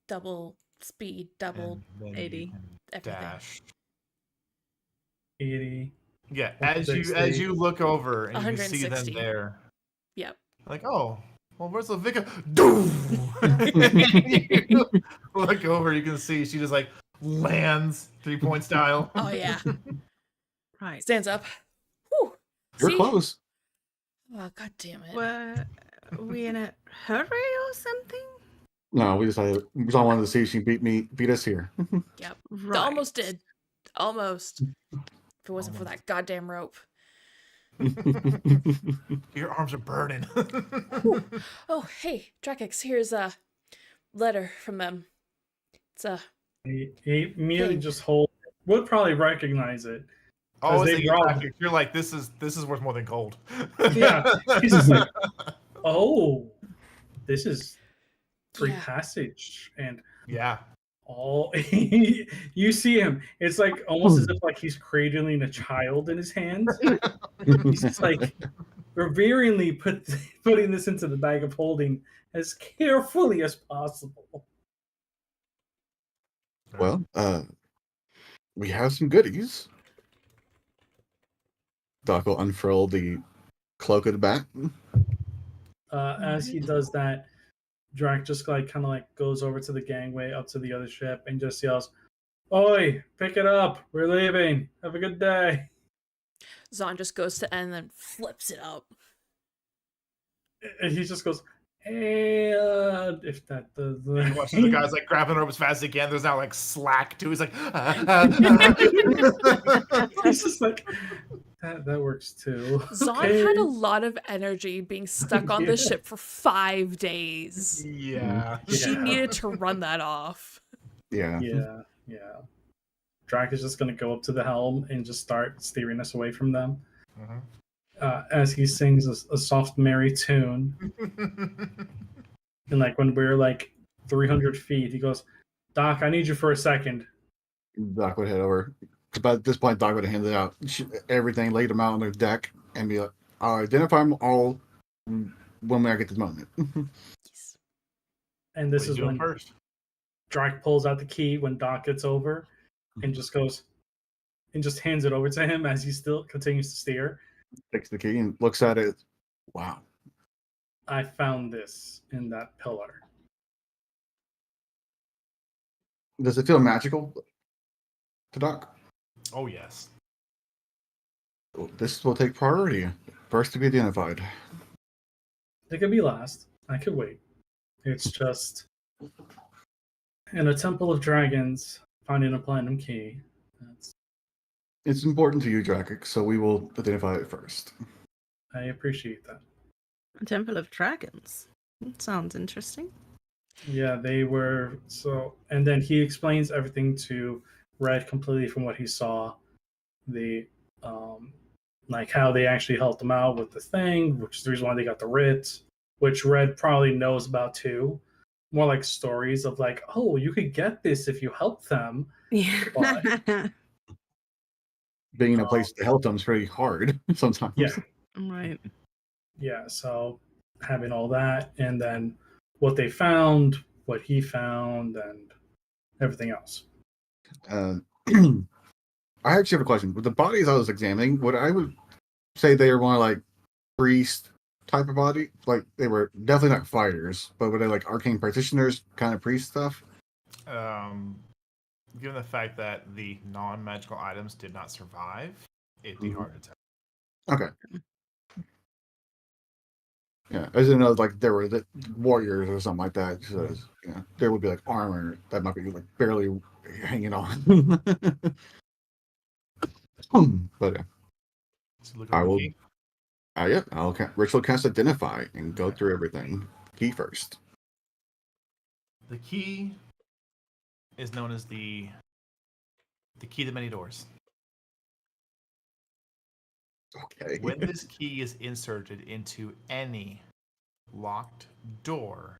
double speed, double And then 80. you can everything. dash. 80. Yeah, as you 160. look over and you can see them 160. there, Yep. like, oh, well, where's Lavica? Doom! You look over, you can see she just like lands 3-point style. Oh yeah. Right. Stands up. Whew. You're See? close. Oh, god damn it. Were we in a hurry or something? No, we decided we just wanted to see if she beat us here. Yep. Right. Almost did. Almost. If it wasn't for that goddamn rope. Your arms are burning. Oh, hey, Drakex, here's a letter from them. It's a He immediately Thing. just hold. Would probably recognize it. Oh, they robbed- you're like, this is worth more than gold. Yeah. He's just like, oh, this is free Yeah. passage. And yeah. all you see him. It's like almost as if like he's cradling a child in his hands. He's just like reveringly putting this into the bag of holding as carefully as possible. Well, we have some goodies. Doc will unfurl the cloak of the bat. As he does that, Drac just like kind of like goes over to the gangway up to the other ship and just yells, "Oi, pick it up. We're leaving. Have a good day." Zon just goes to end and then flips it up. And he just goes, "Hey, if that does." You watch the guys like grabbing the rope as fast as they can. There's now like slack too. He's like, He's just like, that works too. Zon Okay. had a lot of energy being stuck on the Yeah. ship for 5 days. yeah. She Yeah. needed to run that off. Yeah. Yeah. Drac is just gonna go up to the helm and just start steering us away from them. Mhm. As he sings a soft, merry tune. And like when we're like 300 feet, he goes, "Doc, I need you for a second." Doc would head over. But at this point, Doc would have handed out everything, laid them out on the deck, and be like, "I'll identify them all when I get to the moment." Yes. And this What are you is doing when first? Drac pulls out the key when Doc gets over and just goes and just hands it over to him as he still continues to steer. Takes the key and looks at it. Wow. I found this in that pillar. Does it feel magical to Doc? Oh yes. This will take priority. First to be identified. It could be last. I could wait. It's just in a temple of dragons, finding a platinum key. It's important to you, Drakic, so we will identify it first. I appreciate that. A Temple of Dragons. That sounds interesting. Yeah, they were so, and then he explains everything to Red completely from what he saw. The like how they actually helped him out with the thing, which is the reason why they got the writ, which Red probably knows about too. More like stories of like, oh, you could get this if you help them. Yeah. Being in a place to help them is very hard sometimes. Yeah, Right. yeah. So having all that, and then what they found, what he found, and everything else. I actually have a question. With the bodies I was examining, what I would say they were more like priest type of body. Like they were definitely not fighters, but were they like arcane practitioners kind of priest stuff? Given the fact that the non-magical items did not survive, it'd be Mhm. hard to tell. Okay. Yeah, I didn't know like there were the warriors or something like that. So, there would be like armor that might be like barely hanging on. But So look I at the will. key. Yeah, I'll ritual cast identify and go through everything. Key first. The key is known as the key to many doors. Okay. When this key is inserted into any locked door,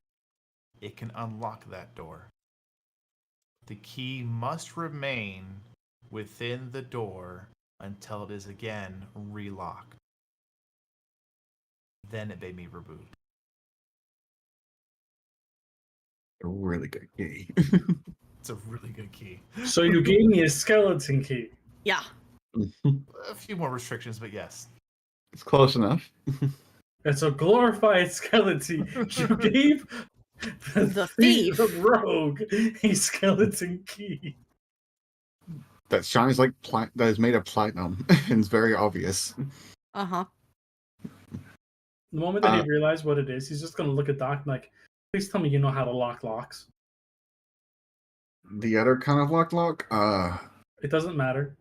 it can unlock that door. The key must remain within the door until it is again relocked. Then it made me reboot. A really good key. It's a really good key. So you gave me a skeleton key. Yeah. A few more restrictions, but yes. It's close enough. It's a glorified skeleton. You gave The thief. the rogue a skeleton key. That shines like that is made of platinum and it's very obvious. Uh-huh. The moment that he realized what it is, he's just gonna look at Doc and like, please tell me you know how to lock locks. The other kind of lock. It doesn't matter.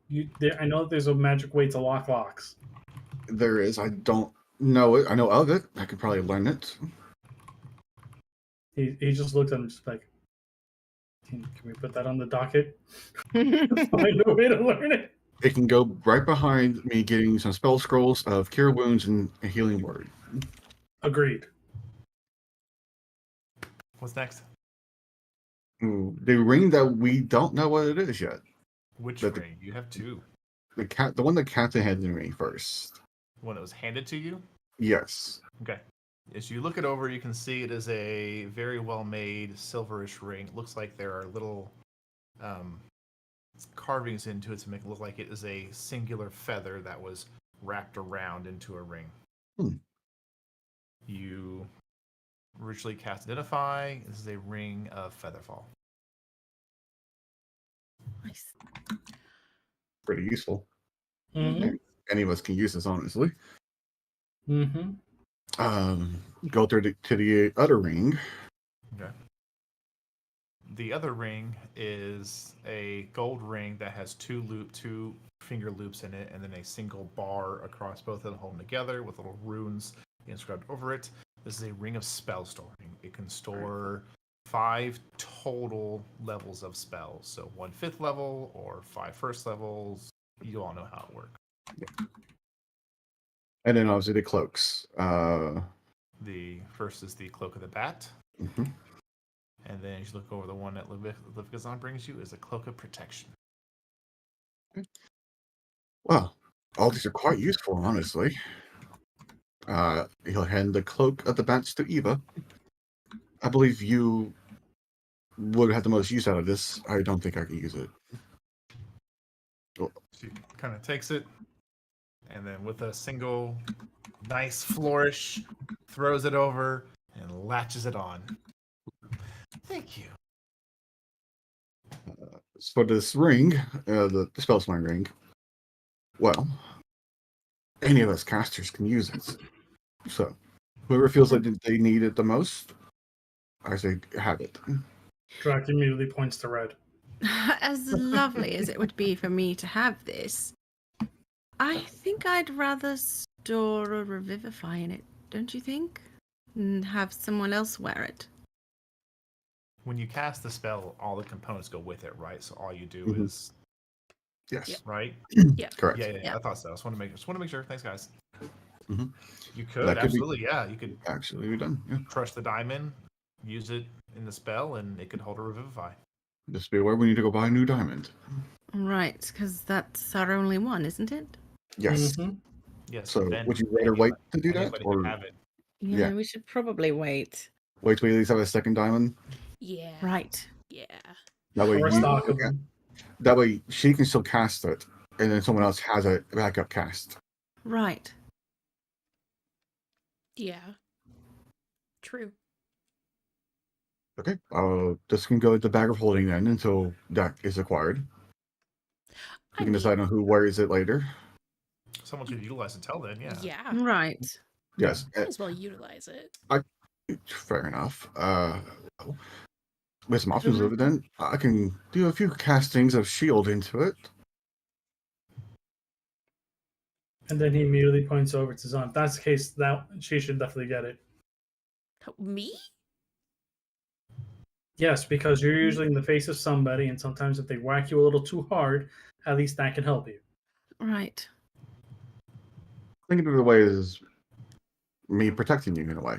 I know that there's a magic way to lock locks. There is. I don't know it. I know of it. I could probably learn it. He just looked at him just like, can we put that on the docket? Find a way to learn it. It can go right behind me getting some spell scrolls of cure wounds and a healing word. Agreed. What's next? Ooh, the ring that we don't know what it is yet. Which The- ring? You have two. The one the captain handed me first. One that was handed to you? Yes. Okay. As you look it over, you can see it is a very well-made silverish ring. It looks like there are little carvings into it to make it look like it is a singular feather that was wrapped around into a ring. You originally cast Identify. This is a ring of Featherfall. Nice. Pretty useful. Mm-hmm. Any of us can use this, honestly. Mm-hmm. Go through to the other ring. Okay. The other ring is a gold ring that has two finger loops in it, and then a single bar across both of them holding together with little runes inscribed over it. This is a ring of spell storing. It can store 5 total levels of spells. So 1 5th level or 5 first levels. You all know how it works. And then obviously the cloaks. The first is the Cloak of the Bat. Mhm. And then as you look over the one that Leviathan brings you is a Cloak of Protection. Well, all these are quite useful, honestly. He'll hand the cloak of the bats to Eva. I believe you would have the most use out of this. I don't think I can use it. She kind of takes it, and then with a single nice flourish, throws it over and latches it on. Thank you. For this ring, the spell slang ring, well, any of us casters can use it. So, whoever feels like they need it the most, I say have it. Drac immediately points to Red. As lovely as it would be for me to have this, I think I'd rather store a revivify in it, don't you think? And have someone else wear it. When you cast the spell, all the components go with it, right? So all you do Mhm. is Yes, Yep. right. Yep. correct. Yeah. I thought so. I just want to make sure. Thanks, guys. Mhm. You could That could be- absolutely, yeah. You could Actually, we're done. Yeah. crush the diamond, use it in the spell, and it could hold a revivify. Just be aware we need to go buy a new diamond. Right, because that's our only one, isn't it? Yes. Mm-hmm. Yes. So, then would you rather wait to do that, anybody or can have it. Yeah, Yeah. we should probably wait. wait till we at least have a second diamond? Yeah. Right. Yeah. That way, Or a you- stock of them. that way she can still cast it, and then someone else has a backup cast. Right. Yeah. True. Okay. This can go to the bag of holding then until that is acquired. I We can mean, decide on who wears it later. Someone could utilize until then, yeah. yeah. Right. Yes. Might as well utilize it. Fair enough. With some options of it, then I can do a few castings of shield into it. And then he immediately points over to Zon. If that's the case, that she should definitely get it. Me? Yes, because you're usually in the face of somebody, and sometimes if they whack you a little too hard, at least that can help you. Right. Think of it the way as me protecting you in a way.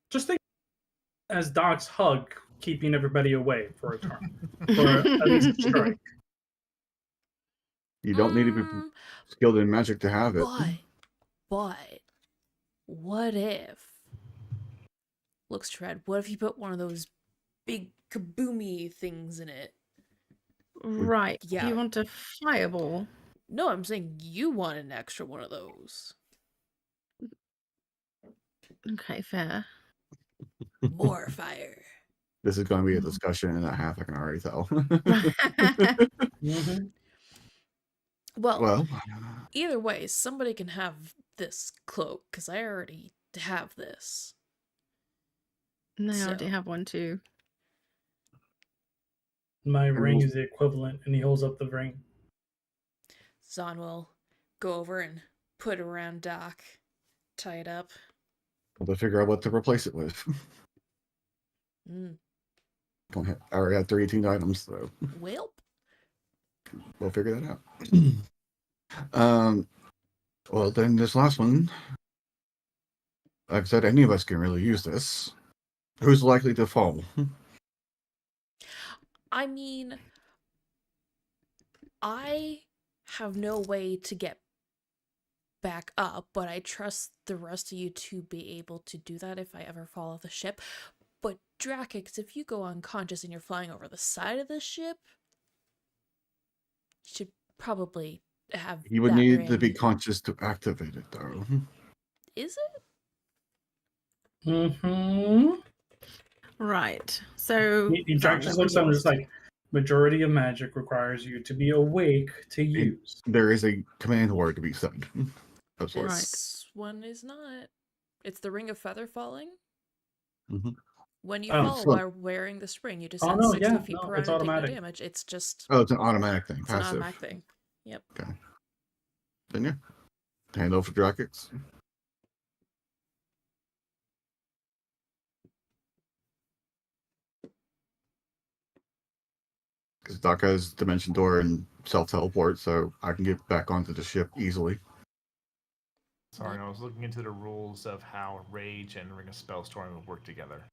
Just think as Doc's hug, keeping everybody away for a turn. For at least a strike. You don't need to be Mm, skilled in magic to have it. but what if, looks to Red, what if you put one of those big kaboomy things in it? Right. Do Yeah. you want a fireball? No, I'm saying you want an extra one of those. Okay, fair. More fire. This is going to be a discussion and a half. I can already tell. Mm-hmm. Well, Well, either way, somebody can have this cloak, because I already have this. And I already So- have one too. My ring is the equivalent, and he holds up the ring. Zahn will go over and put it around Doc, tie it up. we'll figure out what to replace it with. Mm. I already have 13 items, so Well, we'll figure that out. Well, then this last one, like I said, any of us can really use this. Who's likely to fall? I mean, I have no way to get back up, but I trust the rest of you to be able to do that if I ever fall off the ship. But Drakix, if you go unconscious and you're flying over the side of the ship, you should probably have You would that need to be ring. conscious to activate it, though. Is it? Mm-hmm. Right. So Jack just looks at him just like, majority of magic requires you to be awake to use. There is a command word to be said. Of sorts. This one is not. It's the ring of feather falling. Mhm. When you Oh, fall so- while wearing the spring, you descend no, 60 yeah, feet no, per it's round and take no automatic. damage. It's just Oh, it's an automatic thing. it's an Passive. automatic thing. Yep. Okay. Then yeah. Hand over Drakix. Because Doc has Dimension Door and self teleport, so I can get back onto the ship easily. Sorry, I was looking into the rules of how Rage and Ring of Spellstorm would work together.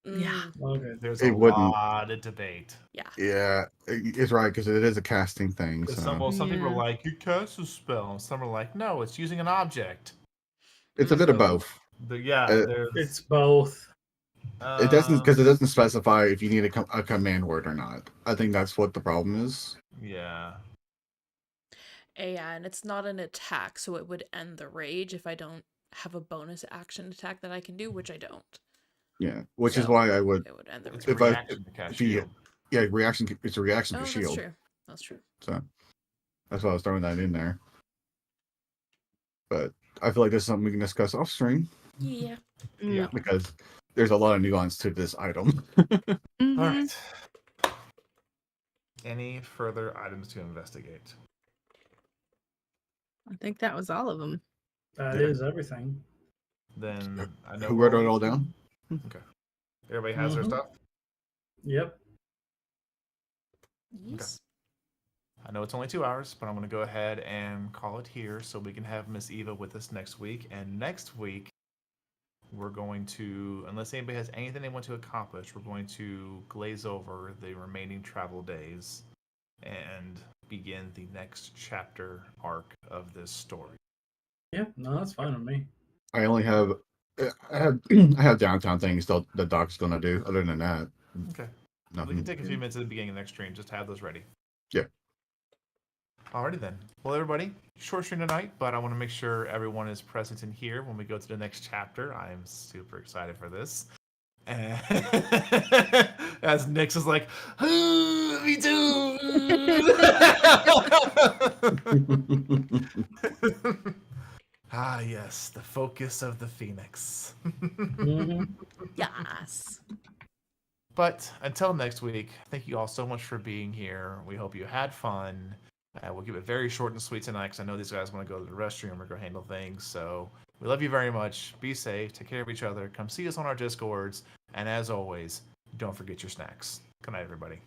Yeah. Okay. There's It a wouldn't. lot of debate. Yeah. Yeah, it's right because it is a casting thing. 'Cause So some people are Yeah. like, you cast a spell. And some are like, no, it's using an object. it's a bit of So, both. Yeah, there's. It's both. It doesn't because it doesn't specify if you need a command word or not. I think that's what the problem is. Yeah. Yeah, and it's not an attack, so it would end the rage if I don't have a bonus action attack that I can do, which I don't. Yeah, which is So, why I would. It would end the It's rage. a If I- reaction to cast if you- shield. Yeah, reaction. It's a reaction Oh, to that's shield. true. That's true. So that's why I was throwing that in there. But I feel like this is something we can discuss off stream Yeah. Yeah. because there's a lot of nuance to this item. Mhm. All right. Any further items to investigate? I think that was all of them. That Yeah. is everything. Then I know. Who wrote it all down? Everybody has their Mhm. stuff. Yep. Yes. I know it's only 2 hours, but I'm going to go ahead and call it here so we can have Miss Eva with us next week. And next week, we're going to, unless anybody has anything they want to accomplish, we're going to glaze over the remaining travel days and begin the next chapter arc of this story. Yeah, no, that's fine with me. I only have. I have. I have downtown things that the Doc's gonna do. Other than that, Okay. We nothing. can take a few minutes at the beginning of the next stream, just to have those ready. Yeah. Alrighty then. Well, everybody, short stream tonight, but I want to make sure everyone is present in here when we go to the next chapter. I am super excited for this. And as Nyx is like, me too. Ah, yes, the focus of the Phoenix. Mhm. Yes. But until next week, thank you all so much for being here. We hope you had fun. We'll keep it very short and sweet tonight because I know these guys want to go to the restroom or go handle things. So we love you very much. Be safe. Take care of each other. Come see us on our Discords. And as always, don't forget your snacks. Good night, everybody.